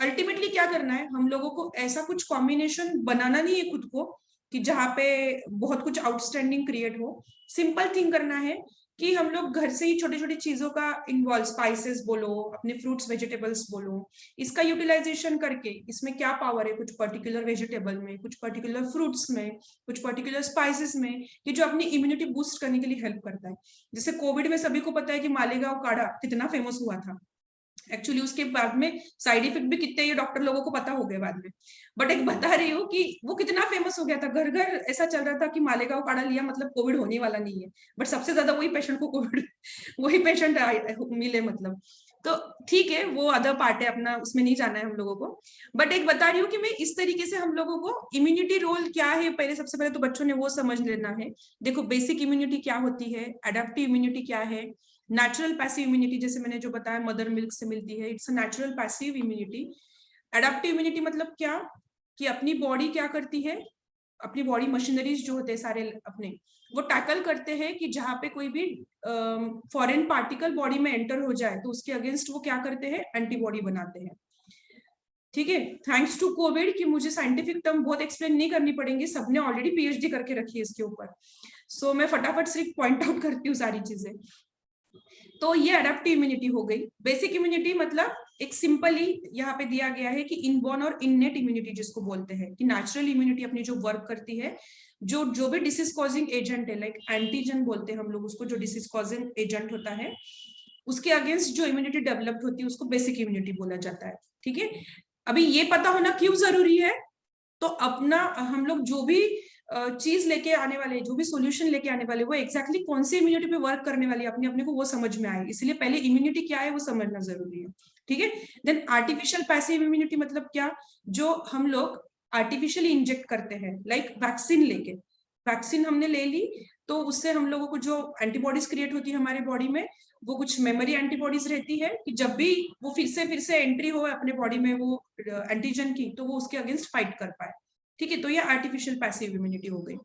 अल्टीमेटली क्या करना है, हम लोगों को ऐसा कुछ कॉम्बिनेशन बनाना नहीं है खुद को कि जहाँ पे बहुत कुछ आउटस्टैंडिंग क्रिएट हो। सिंपल थिंग करना है कि हम लोग घर से ही छोटी छोटी चीजों का इन्वॉल्व, स्पाइसेस बोलो, अपने फ्रूट्स वेजिटेबल्स बोलो, इसका यूटिलाइजेशन करके इसमें क्या पावर है कुछ पर्टिकुलर वेजिटेबल में, कुछ पर्टिकुलर फ्रूट्स में, कुछ पर्टिकुलर स्पाइसेस में, कि जो अपनी इम्यूनिटी बूस्ट करने के लिए हेल्प करता है। जैसे कोविड में सभी को पता है कि मालेगांव काढ़ा कितना फेमस हुआ था, एक्चुअली उसके बाद में साइड इफेक्ट भी कितने ये डॉक्टर लोगों को पता हो गए बाद में, बट एक बता रही हूँ कि वो कितना फेमस हो गया था, घर घर ऐसा चल रहा था कि मालेगांव काढ़ा लिया मतलब कोविड होने वाला नहीं है, बट सबसे ज्यादा वही पेशेंट को कोविड वही पेशेंट मिले मतलब। तो ठीक है, वो अदर पार्ट है अपना, उसमें नहीं जाना है हम लोगों को। बट एक बता रही हूँ कि मैं इस तरीके से हम लोगों को इम्यूनिटी रोल क्या है, पहले सबसे पहले तो बच्चों ने वो समझ लेना है। देखो बेसिक इम्यूनिटी क्या होती है, एडेप्टिव इम्यूनिटी क्या है, नेचुरल पैसिव इम्यूनिटी जैसे मैंने जो बताया मदर मिल्क से मिलती है, it's a natural passive immunity. Adaptive immunity मतलब क्या, कि अपनी बॉडी क्या करती है, अपनी बॉडी मशीनरीज जो होते हैं सारे अपने, वो टैकल करते हैं कि जहां पे कोई भी फॉरेन पार्टिकल बॉडी में एंटर हो जाए तो उसके अगेंस्ट वो क्या करते हैं, एंटीबॉडी बनाते हैं। ठीक है, थैंक्स टू कोविड कि मुझे साइंटिफिक टर्म बहुत एक्सप्लेन नहीं करनी पड़ेंगी, सबने ऑलरेडी पीएचडी करके रखी है इसके ऊपर। सो मैं फटाफट सिर्फ पॉइंट आउट करती हूँ सारी चीजें। तो ये एडेप्टिव इम्यूनिटी हो गई। बेसिक इम्यूनिटी मतलब एक सिंपली यहाँ पे दिया गया है कि इनबॉर्न और इननेट इम्यूनिटी जिसको बोलते हैं, कि नेचुरल इम्यूनिटी अपनी जो वर्क करती है, जो भी डिसीज कॉजिंग एजेंट है, लाइक एंटीजन बोलते हैं हम लोग उसको, जो डिसीज कॉजिंग एजेंट होता है उसके अगेंस्ट जो इम्यूनिटी डेवलप्ड होती है उसको बेसिक इम्यूनिटी बोला जाता है। ठीक है, अभी ये पता होना क्यों जरूरी है, तो अपना हम लोग जो भी चीज लेके आने वाले, जो भी सॉल्यूशन लेके आने वाले, वो एक्जैक्टली कौन सी इम्यूनिटी पे वर्क करने वाली है अपने अपने को वो समझ में आए, इसलिए पहले इम्यूनिटी क्या है वो समझना जरूरी है। ठीक है, देन आर्टिफिशियल पैसिव इम्यूनिटी मतलब क्या, जो हम लोग आर्टिफिशियली इंजेक्ट करते हैं, लाइक वैक्सीन लेके, वैक्सीन हमने ले ली तो उससे हम लोगों को जो एंटीबॉडीज क्रिएट होती है हमारे बॉडी में, वो कुछ मेमोरी एंटीबॉडीज रहती है कि जब भी वो फिर से एंट्री हो अपने बॉडी में वो एंटीजन की, तो वो उसके अगेंस्ट फाइट कर पाए। ठीक है, तो ये आर्टिफिशियल पैसिव इम्यूनिटी हो गई।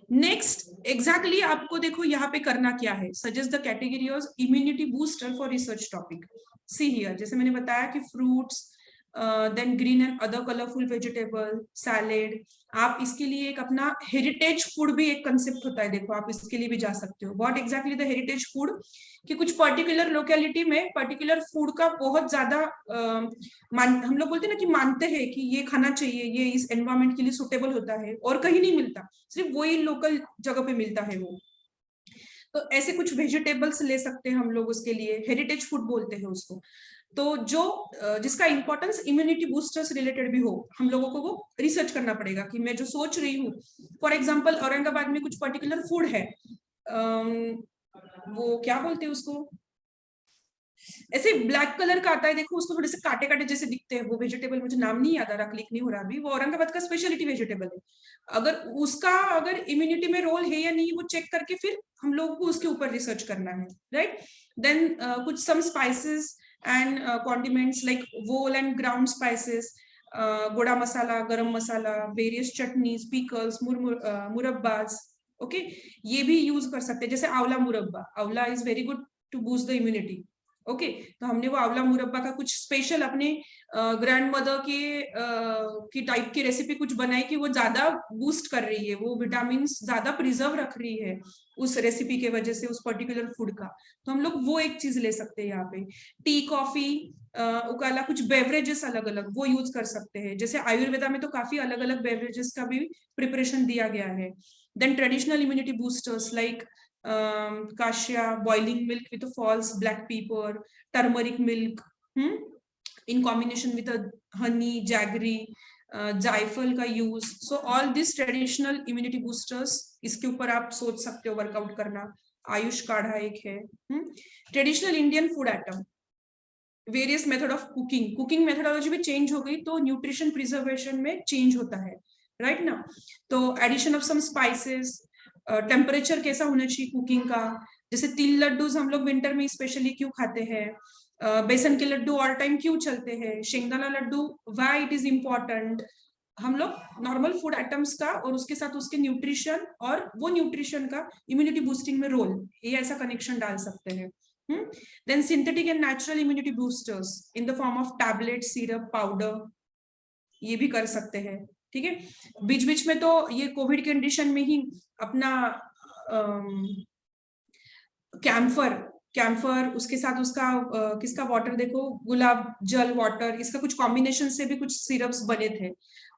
नेक्स्ट एग्जैक्टली आपको देखो यहाँ पे करना क्या है, suggest the category of immunity booster for research topic. See here, जैसे मैंने बताया कि fruits, then green and other colourful vegetable, salad. आप इसके लिए एक अपना हेरिटेज फूड भी एक कंसेप्ट होता है, देखो आप इसके लिए भी जा सकते हो। What exactly the heritage food, कि कुछ पर्टिकुलर लोकेलिटी में पर्टिकुलर फूड का बहुत ज्यादा हम लोग बोलते हैं ना कि मानते हैं कि ये खाना चाहिए, ये इस एनवायरमेंट के लिए सुटेबल होता है और कहीं नहीं मिलता, सिर्फ वही लोकल जगह पे मिलता है वो। तो ऐसे कुछ वेजिटेबल्स ले सकते हैं हम लोग, उसके लिए हेरिटेज फूड बोलते हैं उसको। तो जो जिसका इंपॉर्टेंस इम्यूनिटी बूस्टर्स रिलेटेड भी हो, हम लोगों को वो रिसर्च करना पड़ेगा कि मैं जो सोच रही हूँ, फॉर एग्जांपल औरंगाबाद में कुछ पर्टिकुलर फूड है, वो क्या बोलते हैं उसको, ऐसे ब्लैक कलर का आता है, देखो उसको थोड़े से काटे काटे जैसे दिखते हैं वो वेजिटेबल, मुझे नाम नहीं याद आ रहा, क्लिक नहीं हो रहा अभी, वो औरंगाबाद का स्पेशलिटी वेजिटेबल है। अगर उसका अगर इम्यूनिटी में रोल है या नहीं वो चेक करके फिर हम लोगों को उसके ऊपर रिसर्च करना है, राइट। देन कुछ some spices and condiments like whole and ground spices, goda masala, garam masala, various chutneys, pickles, murabbas. Okay, ये भी यूज कर सकते हैं, जैसे amla murabba, amla is very good to boost the immunity. Okay, तो हमने वो आंवला मुरब्बा का कुछ स्पेशल अपने ग्रैंड मदर की टाइप की रेसिपी कुछ बनाई कि वो ज्यादा बूस्ट कर रही है, वो विटामिन ज्यादा प्रिजर्व रख रही है उस रेसिपी के वजह से उस पर्टिकुलर फूड का, तो हम लोग वो एक चीज ले सकते हैं यहाँ पे। टी, कॉफी, उकाला, कुछ बेवरेजेस अलग अलग वो यूज कर सकते हैं, जैसे आयुर्वेदा में तो काफी अलग अलग बेवरेजेस का भी प्रिपरेशन दिया गया है। Then traditional immunity boosters like kasha, boiling milk with a false black pepper, turmeric milk, in combination with a honey, jaggery, जायफल का use. So all this traditional immunity boosters, इसके ऊपर आप सोच सकते हो वर्कआउट करना। आयुष काढ़ा एक है। Traditional Indian food item, various method of cooking, cooking methodology भी चेंज हो गई तो न्यूट्रिशन प्रिजर्वेशन में चेंज होता है, राइट ना। तो addition of some spices, temperature कैसा होना चाहिए कुकिंग का, जैसे तिल लड्डू हम लोग विंटर में स्पेशली क्यों खाते हैं, बेसन के लड्डू ऑल टाइम क्यों चलते हैं, शेंगदाना laddoo why it is important. हम लोग नॉर्मल फूड आइटम्स का और उसके साथ उसके न्यूट्रिशन और वो न्यूट्रिशन का इम्यूनिटी बूस्टिंग में रोल, ये ऐसा कनेक्शन डाल सकते हैं। Then synthetic and natural immunity boosters in the form of tablet, syrup, powder, ये भी कर सकते हैं। ठीक है, बीच बीच में तो ये कोविड कंडीशन में ही अपना कैम्फर उसके साथ उसका किसका वाटर देखो, गुलाब जल वाटर, इसका कुछ कॉम्बिनेशन से भी कुछ सिरप्स बने थे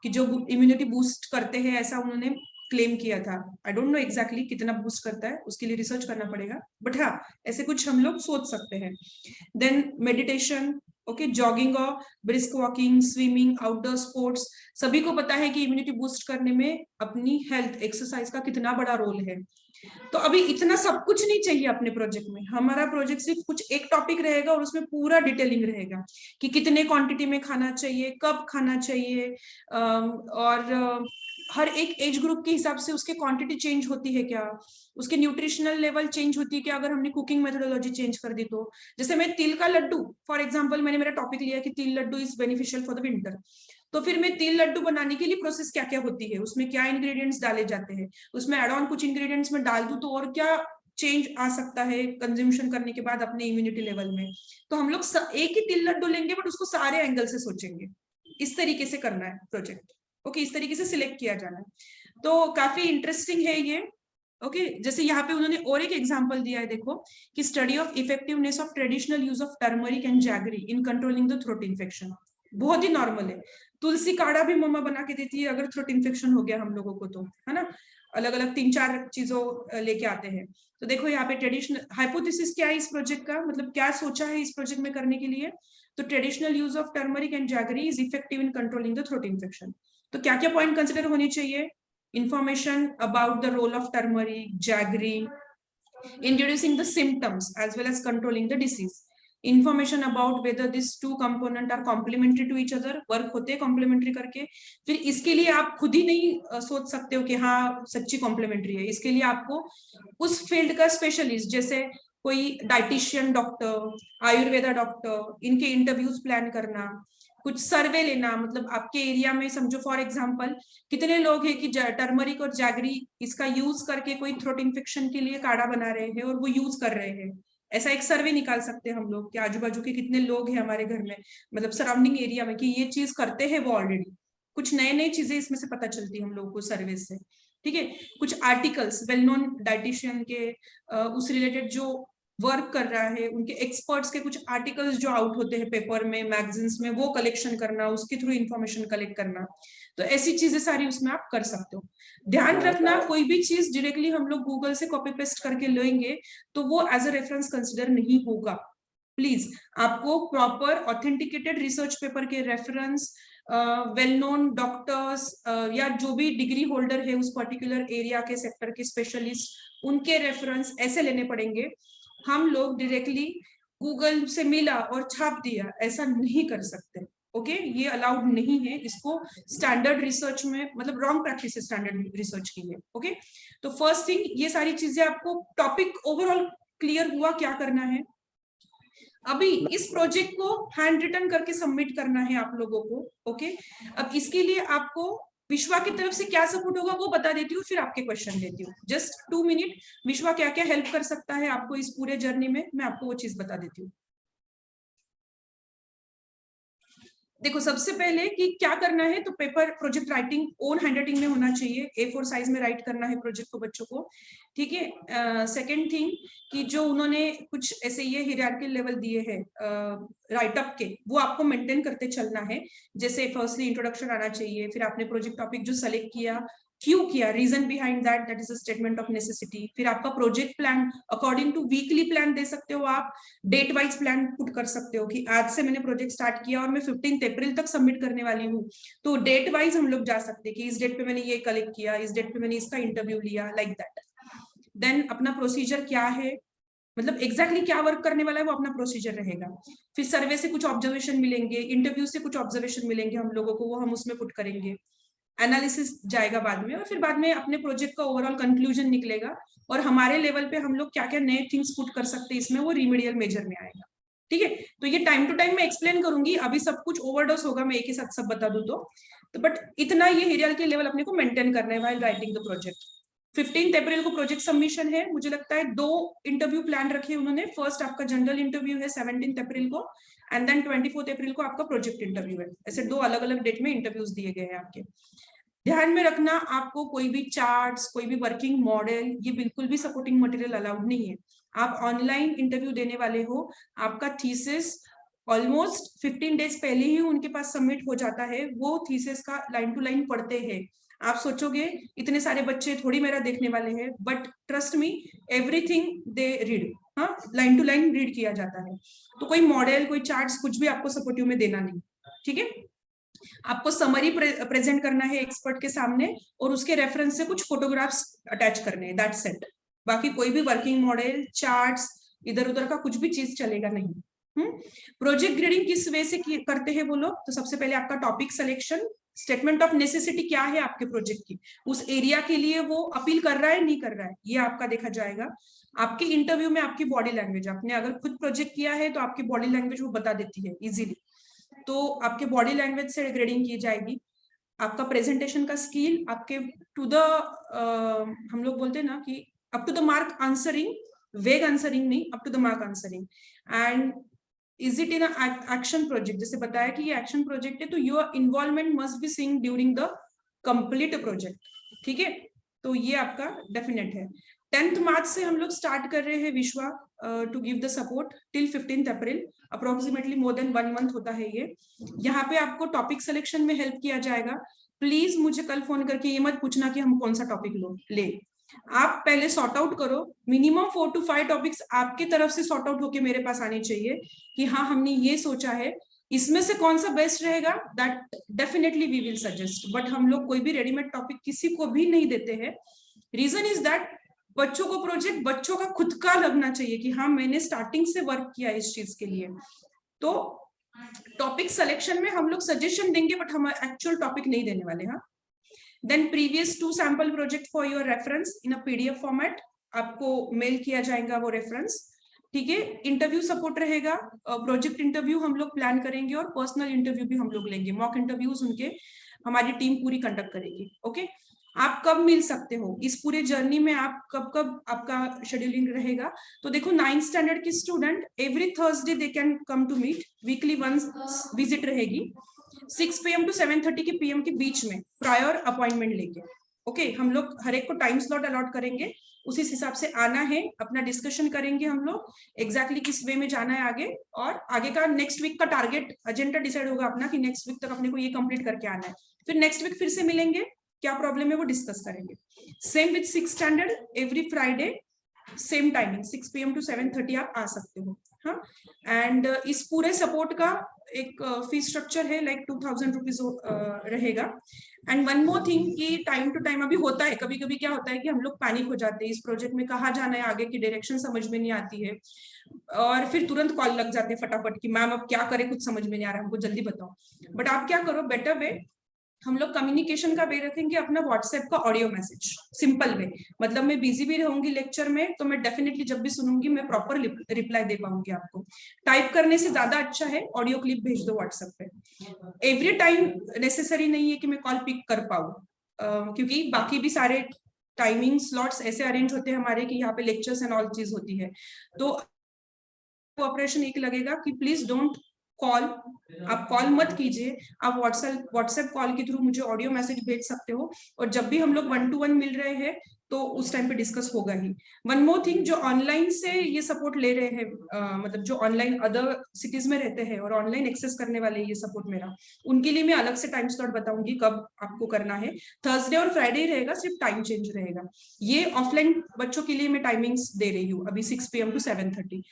कि जो इम्यूनिटी बूस्ट करते हैं, ऐसा उन्होंने क्लेम किया था। आई डोंट नो एग्जैक्टली कितना बूस्ट करता है, उसके लिए रिसर्च करना पड़ेगा, बट हाँ ऐसे कुछ हम लोग सोच सकते हैं। देन मेडिटेशन, ओके, जॉगिंग और brisk walking, swimming, outdoor sports, सभी को पता है कि इम्यूनिटी बूस्ट करने में अपनी हेल्थ एक्सरसाइज का कितना बड़ा रोल है। तो अभी इतना सब कुछ नहीं चाहिए अपने प्रोजेक्ट में। हमारा प्रोजेक्ट सिर्फ कुछ एक टॉपिक रहेगा और उसमें पूरा डिटेलिंग रहेगा कि कितने क्वांटिटी में खाना चाहिए, कब खाना चाहिए, और हर एक एज ग्रुप के हिसाब से उसके क्वांटिटी चेंज होती है क्या, उसके न्यूट्रिशनल लेवल चेंज होती है क्या अगर हमने कुकिंग मेथोडोलॉजी चेंज कर दी तो। जैसे मैं तिल का लड्डू फॉर एग्जांपल, मैंने मेरा टॉपिक लिया कि til laddoo is beneficial for the winter, तो फिर मैं तिल लड्डू बनाने के लिए प्रोसेस क्या क्या होती है, उसमें क्या इंग्रेडिएंट्स डाले जाते हैं, उसमें एड ऑन कुछ इंग्रेडिएंट्स में डाल दूं तो और क्या चेंज आ सकता है कंज्यूमशन करने के बाद अपने इम्यूनिटी लेवल में। तो हम लोग एक ही तिल लड्डू लेंगे बट उसको सारे एंगल से सोचेंगे। इस तरीके से करना है प्रोजेक्ट। ओके, इस तरीके से सिलेक्ट किया जाना है। तो काफी इंटरेस्टिंग है ये। ओके, जैसे यहाँ पे उन्होंने और एक एग्जांपल दिया है, देखो कि study of effectiveness of traditional use of turmeric and jaggery in controlling the throat infection. बहुत ही नॉर्मल है, तुलसी काढ़ा भी मम्मा बना के देती है अगर थ्रोट इन्फेक्शन हो गया हम लोगों को तो, है ना। अलग अलग 3-4 चीजों लेके आते हैं। तो देखो यहाँ पे ट्रेडिशनल हाइपोथेसिस क्या है इस प्रोजेक्ट का, मतलब क्या सोचा है इस प्रोजेक्ट में करने के लिए। तो traditional use of turmeric and jaggery is effective in controlling the throat infection. तो क्या क्या पॉइंट कंसिडर होने चाहिए, information about the role of turmeric, jaggery in reducing the symptoms as well as controlling the disease. Information about whether these two components are complementary to each other, work होते हैं complementary करके। फिर इसके लिए आप खुद ही नहीं सोच सकते हो कि हाँ सच्ची complementary है, इसके लिए आपको उस फील्ड का स्पेशलिस्ट, जैसे कोई डाइटिशियन डॉक्टर, आयुर्वेदा डॉक्टर, इनके इंटरव्यूज प्लान करना, कुछ सर्वे लेना, मतलब आपके एरिया में समझो फॉर एग्जांपल कितने लोग हैं कि टर्मरिक और जैगरी इसका यूज करके कोई थ्रोट इन्फेक्शन के लिए काढ़ा बना रहे हैं और वो यूज कर रहे हैं। ऐसा एक सर्वे निकाल सकते हैं हम लोग कि आजू बाजू के कितने लोग हैं हमारे घर में, मतलब सराउंडिंग एरिया में, कि ये चीज करते हैं वो ऑलरेडी। कुछ नए नई चीजें इसमें से पता चलती है हम लोगों को सर्वे से। ठीक है, कुछ आर्टिकल्स वेल नोन डाइटिशियन के उस रिलेटेड जो वर्क कर रहा है, उनके एक्सपर्ट्स के कुछ आर्टिकल्स जो आउट होते हैं पेपर में, मैगजीन्स में, वो कलेक्शन करना, उसके थ्रू इंफॉर्मेशन कलेक्ट करना। तो ऐसी चीजें सारी उसमें आप कर सकते हो। ध्यान रखना, कोई भी चीज डायरेक्टली हम लोग गूगल से कॉपी पेस्ट करके लेंगे तो वो एज अ रेफरेंस कंसिडर नहीं होगा। प्लीज आपको प्रॉपर ऑथेंटिकेटेड रिसर्च पेपर के रेफरेंस, वेल नोन डॉक्टर्स या जो भी डिग्री होल्डर है उस पर्टिकुलर एरिया के सेक्टर के स्पेशलिस्ट, उनके रेफरेंस ऐसे लेने पड़ेंगे। हम लोग डायरेक्टली गूगल से मिला और छाप दिया ऐसा नहीं कर सकते। ओके, ये अलाउड नहीं है, इसको स्टैंडर्ड रिसर्च में, मतलब रॉन्ग प्रैक्टिस है स्टैंडर्ड रिसर्च की है। ओके, तो फर्स्ट थिंग ये सारी चीजें आपको, टॉपिक ओवरऑल क्लियर हुआ क्या करना है। अभी इस प्रोजेक्ट को हैंड रिटन करके सबमिट करना है आप लोगों को। ओके, अब इसके लिए आपको विश्वा की तरफ से क्या सपोर्ट होगा वो बता देती हूँ, फिर आपके क्वेश्चन लेती हूँ। जस्ट 2 मिनट, विश्वा क्या क्या हेल्प कर सकता है आपको इस पूरे जर्नी में, मैं आपको वो चीज बता देती हूँ। देखो सबसे पहले कि क्या करना है, तो paper project writing own handwriting में होना चाहिए, A4 साइज में राइट करना है प्रोजेक्ट को बच्चों को। ठीक है, सेकंड थिंग कि जो उन्होंने कुछ ऐसे ये हियरार्किकल लेवल दिए हैं राइटअप के, वो आपको मेंटेन करते चलना है। जैसे फर्स्टली इंट्रोडक्शन आना चाहिए, फिर आपने प्रोजेक्ट टॉपिक जो सेलेक्ट किया क्यों किया, reason behind that, that is a statement of necessity. फिर आपका project plan according to weekly plan दे सकते हो आप, डेट वाइज प्लान पुट कर सकते हो कि आज से मैंने प्रोजेक्ट स्टार्ट किया और मैं 15 अप्रैल तक सबमिट करने वाली हूँ, तो डेट वाइज हम लोग जा सकते हैं कि इस डेट पे मैंने ये कलेक्ट किया, इस डेट पे मैंने इसका इंटरव्यू लिया, लाइक दैट। देन अपना प्रोसीजर क्या है, मतलब एग्जैक्टली क्या वर्क करने वाला है वो अपना प्रोसीजर रहेगा। फिर सर्वे से कुछ ऑब्जर्वेशन मिलेंगे, इंटरव्यू से कुछ ऑब्जर्वेशन मिलेंगे हम लोगों को, वो हम उसमें पुट करेंगे। एनालिसिस जाएगा बाद में, और फिर बाद में अपने प्रोजेक्ट का ओवरऑल कंक्लूजन निकलेगा, और हमारे लेवल पे हम लोग क्या क्या नए थिंग्स पुट कर सकते हैं इसमें, वो रिमेडियल मेजर में आएगा। ठीक है, तो ये टाइम टू टाइम मैं एक्सप्लेन करूंगी, अभी सब कुछ ओवरडोज होगा मैं एक ही साथ सब बता दूं तो बट इतना ये हियरार्की लेवल अपने को मेंटेन करना है व्हाइल राइटिंग द प्रोजेक्ट। 15 अप्रैल को प्रोजेक्ट सबमिशन है, मुझे लगता है 2 इंटरव्यू प्लान रखे उन्होंने। फर्स्ट आपका जनरल इंटरव्यू है 17 अप्रैल को, एंड देन 24 अप्रैल को आपका प्रोजेक्ट इंटरव्यू है। ऐसे 2 अलग अलग डेट में इंटरव्यूज दिए गए हैं आपके। ध्यान में रखना, आपको कोई भी चार्ट्स, कोई भी वर्किंग मॉडल, ये बिल्कुल भी सपोर्टिंग मटेरियल अलाउड नहीं है। आप ऑनलाइन इंटरव्यू देने वाले हो, आपका थीसिस ऑलमोस्ट 15 डेज पहले ही उनके पास सबमिट हो जाता है, वो थीसिस का लाइन टू लाइन पढ़ते हैं। आप सोचोगे इतने सारे बच्चे थोड़ी मेरा देखने वाले हैं, but trust me everything they read, हाँ लाइन टू लाइन रीड किया जाता है। तो कोई मॉडल, कोई चार्ट्स कुछ भी आपको सपोर्टिव में देना नहीं। ठीक है, आपको समरी प्रेजेंट करना है एक्सपर्ट के सामने, और उसके रेफरेंस से कुछ फोटोग्राफ्स अटैच करने हैं, दैट्स इट। बाकी कोई भी वर्किंग मॉडल, चार्ट्स, इधर उधर का कुछ भी चीज चलेगा नहीं। प्रोजेक्ट ग्रेडिंग किस वे से करते हैं वो लोग? तो सबसे पहले आपका topic selection, statement of necessity क्या है आपके प्रोजेक्ट की, उस एरिया के लिए वो अपील कर रहा है नहीं कर रहा है, ये आपका देखा जाएगा। आपके इंटरव्यू में आपकी बॉडी लैंग्वेज, आपने अगर खुद प्रोजेक्ट किया है तो आपकी बॉडी लैंग्वेज वो बता देती है इजीली, तो आपके बॉडी लैंग्वेज से ग्रेडिंग की जाएगी। आपका प्रेजेंटेशन का स्किल, आपके टू द हम लोग बोलते हैं ना कि up to the mark answering, vague answering नहीं, up to the mark answering. And is it in action project, जैसे बताया कि ये एक्शन प्रोजेक्ट है तो your involvement must be seen during the complete project, ठीक है। तो ये आपका डेफिनेट है। 10th मार्च से हम लोग स्टार्ट कर रहे हैं विश्वा to give the support till 15th April, approximately more than 1 month होता है ये। यहाँ पे आपको टॉपिक सिलेक्शन में हेल्प किया जाएगा। प्लीज मुझे कल फोन करके ये मत पूछना कि हम कौन सा टॉपिक ले, आप पहले सॉर्ट आउट करो। मिनिमम 4 to 5 टॉपिक्स आपकी तरफ से सॉर्ट आउट होके मेरे पास आने चाहिए कि हाँ हमने ये सोचा है, इसमें से कौन सा बेस्ट रहेगा, that definitely we will suggest. But हम लोग कोई भी रेडीमेड टॉपिक किसी को भी नहीं देते हैं। रीजन इज दैट बच्चों को प्रोजेक्ट बच्चों का खुद का लगना चाहिए कि हाँ मैंने स्टार्टिंग से वर्क किया इस चीज के लिए। तो टॉपिक सिलेक्शन में हम लोग सजेशन देंगे बट हम एक्चुअल टॉपिक नहीं देने वाले। हाँ, then previous 2 sample project for your reference in a PDF format, आपको मेल किया जाएगा वो रेफरेंस, ठीक है। इंटरव्यू सपोर्ट रहेगा, प्रोजेक्ट इंटरव्यू हम लोग प्लान करेंगे और पर्सनल इंटरव्यू भी हम लोग लेंगे, मॉक इंटरव्यूज उनके हमारी टीम पूरी कंडक्ट करेगी। ओके, आप कब मिल सकते हो इस पूरे जर्नी में, आप कब कब आपका शेड्यूलिंग रहेगा? तो देखो 9th स्टैंडर्ड की student every Thursday they can come to meet, weekly once visit रहेगी 6 PM to 7:30 PM के बीच में, प्रायर अपॉइंटमेंट लेके। ओके, हम लोग हर एक को टाइम स्लॉट अलॉट करेंगे, उसी हिसाब से आना है, अपना डिस्कशन करेंगे हम लोग एग्जैक्टली किस वे में जाना है आगे, और आगे का नेक्स्ट वीक का टारगेट एजेंडा डिसाइड होगा अपना कि नेक्स्ट वीक तक अपने को ये कंप्लीट करके आना है। फिर नेक्स्ट वीक फिर से मिलेंगे, क्या प्रॉब्लम है वो डिस्कस करेंगे। Same with 6th standard, every Friday same timing 6 PM to 7:30 आप आ सकते हो। हाँ, एंड इस पूरे सपोर्ट का एक फीस स्ट्रक्चर है लाइक 2000 रुपीज रहेगा। एंड वन मोर थिंग कि टाइम टू टाइम अभी होता है, कभी कभी क्या होता है कि हम लोग पैनिक हो जाते हैं, इस प्रोजेक्ट में कहाँ जाना है, आगे की डायरेक्शन समझ में नहीं आती है, और फिर तुरंत कॉल लग जाते हैं फटाफट कि मैम अब क्या करें, कुछ समझ में नहीं आ रहा है, हमको जल्दी बताओ। बट आप क्या करो, बेटर वे, हम लोग कम्युनिकेशन का वे रखेंगे अपना व्हाट्सएप का ऑडियो मैसेज, सिंपल वे, मतलब मैं बिजी भी रहूंगी लेक्चर में तो मैं डेफिनेटली जब भी सुनूंगी मैं प्रॉपर रिप्लाई दे पाऊंगी आपको। टाइप करने से ज्यादा अच्छा है ऑडियो क्लिप भेज दो व्हाट्सएप पे। एवरी टाइम नेसेसरी नहीं है कि मैं कॉल पिक कर पाऊँ, क्योंकि बाकी भी सारे टाइमिंग स्लॉट्स ऐसे अरेंज होते हैं हमारे कि यहाँ पे लेक्चर्स एंड ऑल चीज होती है। तो ऑपरेशन एक लगेगा कि प्लीज डोंट कॉल, आप कॉल मत कीजिए, आप व्हाट्सएप कॉल के थ्रू मुझे ऑडियो मैसेज भेज सकते हो, और जब भी हम लोग 1-to-1 मिल रहे हैं तो उस टाइम पे डिस्कस होगा ही। वन मोर थिंग, जो ऑनलाइन से ये सपोर्ट ले रहे हैं, मतलब जो ऑनलाइन अदर सिटीज में रहते हैं और ऑनलाइन एक्सेस करने वाले ये सपोर्ट मेरा, उनके लिए मैं अलग से टाइम स्लॉट बताऊंगी कब आपको करना है। थर्सडे और फ्राइडे रहेगा, सिर्फ टाइम चेंज रहेगा। ये ऑफलाइन बच्चों के लिए मैं टाइमिंग्स दे रही हूँ अभी 6 PM to 7:30।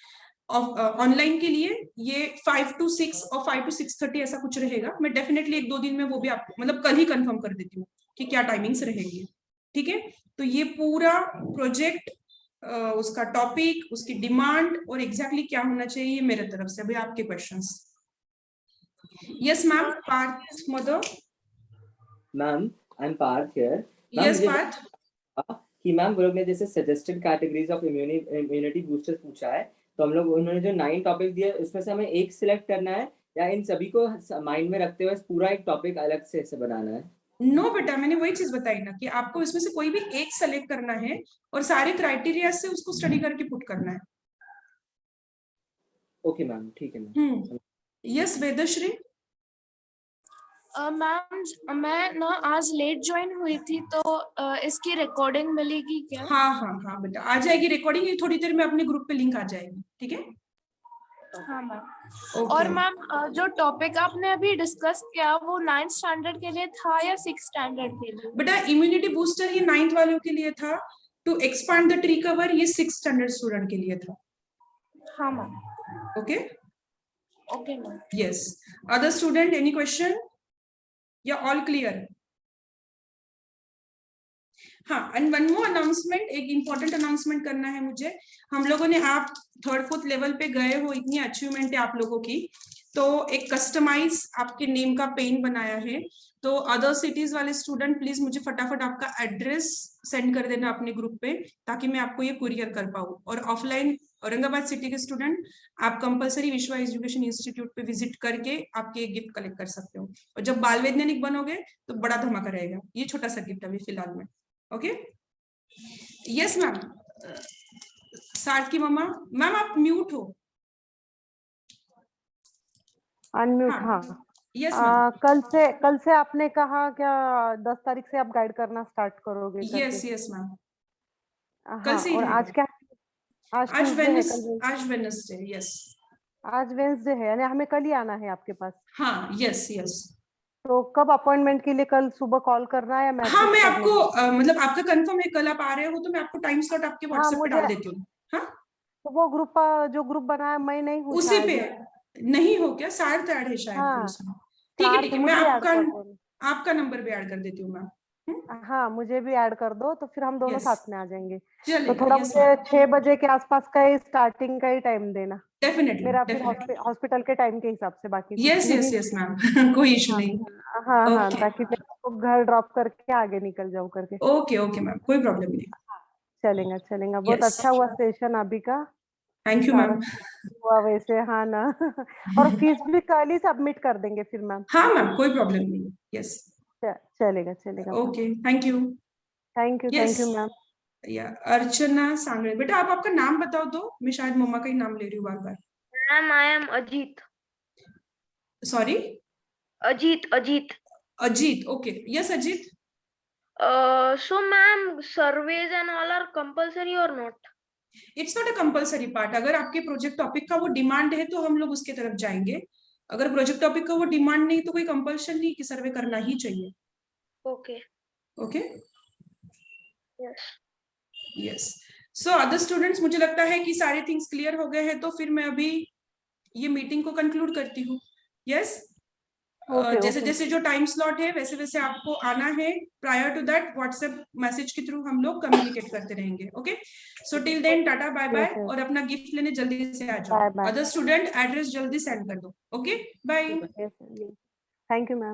ऑनलाइन के लिए ये 5 to 6 और 5 to 6:30 ऐसा कुछ रहेगा। मैं डेफिनेटली 1-2 दिन में वो भी आपको मतलब कल ही कंफर्म कर देती हूँ कि क्या टाइमिंग्स रहेंगी, ठीक है। तो ये पूरा प्रोजेक्ट, उसका टॉपिक, उसकी डिमांड और एग्जैक्टली क्या होना चाहिए मेरे तरफ से। अभी आपके questions. Yes ma'am, Parth mother. Ma'am I am Parth here. Yes Parth. कि मैम वो लोग ने जैसे suggested categories of immunity boosters पूछा है, तो हम लोग उन्होंने जो 9 टॉपिक दिए उसमें से हमें एक सिलेक्ट करना है या इन सभी को माइंड में रखते हुए पूरा एक टॉपिक अलग से बनाना है? नो बेटा, मैंने वही चीज बताई ना कि आपको इसमें से कोई भी एक सेलेक्ट करना है और सारे क्राइटेरिया से उसको स्टडी करके पुट करना है। ओके मैम, ठीक है मैम। यस वेदश्री। मैम मैं ना आज लेट ज्वाइन हुई थी, तो इसकी रिकॉर्डिंग मिलेगी क्या? हाँ हाँ हाँ बेटा, आ जाएगी रिकॉर्डिंग, ये थोड़ी देर में अपने ग्रुप पे लिंक आ जाएगी, ठीक है। हाँ मैम। और मैम जो टॉपिक आपने अभी डिस्कस किया वो 9th स्टैंडर्ड के लिए था या 6th स्टैंडर्ड के लिए? बेटा इम्यूनिटी बूस्टर ये 9th वालों के लिए था, to expand the tree cover ये 6th स्टैंडर्ड स्टूडेंट के लिए था। हाँ ma'am. Okay okay ma'am. Yes, other student any question या ऑल क्लियर? हाँ, एंड वन मोर अनाउंसमेंट, एक इम्पोर्टेंट अनाउंसमेंट करना है मुझे। हम लोगों ने, आप 3rd 4th लेवल पे गए हो, इतनी अचीवमेंट है आप लोगों की, तो एक कस्टमाइज आपके नेम का पेन बनाया है। तो अदर सिटीज वाले स्टूडेंट प्लीज मुझे फटाफट आपका एड्रेस सेंड कर देना अपने ग्रुप पे, ताकि मैं आपको ये कुरियर कर पाऊँ। और ऑफलाइन औरंगाबाद सिटी के स्टूडेंट, आप कंपलसरी विश्वा एजुकेशन इंस्टीट्यूट पे विजिट करके आपके गिफ्ट कलेक्ट कर सकते हो। और जब बाल वैज्ञानिक बनोगे तो बड़ा धमाका रहेगा। ये छोटा सा गिफ्ट अभी फिलहाल में। Okay, yes ma'am. सार्थकी मम्मा, मैम आप म्यूट हो। अनम्यूट, हाँ, हाँ। Yes ma'am. कल से आपने कहा क्या 10 तारीख से आप गाइड करना स्टार्ट करोगे करके? यस यस मैम, कल हाँ, से ही और आज रहेगा। क्या, आज ट्यूसडे है, कल आज वेडनेसडे, यस। आज वेडनेसडे है, यानी हमें कल ही आना है आपके पास। हाँ, यस यस। तो कब अपॉइंटमेंट के लिए, कल सुबह कॉल करना है या मैसेज हाँ, मैं करना आपको है? मतलब आपका कंफर्म है कल आप आ रहे हो, तो मैं आपको टाइम स्लॉट आपके हाँ, व्हाट्सएप पे मुझे डाल देती हूँ। हाँ, तो वो ग्रुप, जो ग्रुप बना है, मैं नहीं हूँ उसी शायद। पे नहीं हो क्या? सार्थ ऐड है शायद फिर हाँ, उसमें। ठीक है ठीक है, मैं मुझे ऐड आपका कर दो। आपका नंबर भी ऐड कर देती हूँ मैम। हाँ, मुझे भी ऐड कर दो, तो फिर हम दोनों यस, साथ में आ जाएंगे। तो चलेगा। थोड़ा यस मुझे मैम, 6 बजे के आसपास का ही स्टार्टिंग का ही टाइम देना, डेफिनेटली मेरा फिर डेफिनेटली। हॉस्पिटल के टाइम के हिसाब से, बाकी कुछ यस यस नहीं। यस मैम, कोई इशू हाँ, नहीं। हाँ, हाँ, ओके ताकि मैं आपको घर ड्रॉप करके आगे निकल जाऊँ करके। ओके ओके मैम, कोई प्रॉब्लम नहीं। चलेगा, चलेगा। बहुत यस, अच्छा हुआ सेशन अभी का, थैंक यू सारा मैम। हुआ वैसे, हाँ ना। और फीस भी कल ही सबमिट कर देंगे फिर मैम। हाँ मैम, कोई प्रॉब्लम नहीं। यस, चलेगा, चलेगा ma'am. Okay, thank you. Thank yes, you ma'am. या अर्चना सांगड़े, बेटा आप आपका नाम बताओ तो, मैं शायद मम्मा का ही नाम ले रही हूँ बार बार। Ma'am I am Ajit. Sorry, Ajit. Ajit, okay. Yes Ajit. So ma'am, surveys and all are compulsory or not? It's not a compulsory part. अगर आपके प्रोजेक्ट टॉपिक का वो डिमांड है तो हम लोग उसके तरफ जाएंगे। अगर प्रोजेक्ट टॉपिक का वो डिमांड नहीं तो कोई कंपल्शन नहीं कि सर्वे करना ही चाहिए। Okay. Okay, Yes. Yes. So other students, मुझे लगता है कि सारे थिंग्स क्लियर हो गए हैं, तो फिर मैं अभी ये मीटिंग को कंक्लूड करती हूँ। यस, ओके, जैसे ओके। जैसे जो टाइम स्लॉट है वैसे वैसे आपको आना है। Prior to that WhatsApp message के थ्रू हम लोग कम्युनिकेट करते रहेंगे। Okay, so till then tata bye bye, yes, yes. और अपना गिफ्ट लेने जल्दी से आ जाओ। बाय बाय। अदर स्टूडेंट एड्रेस जल्दी सेंड कर दो। Okay, bye. Yes, thank you ma'am.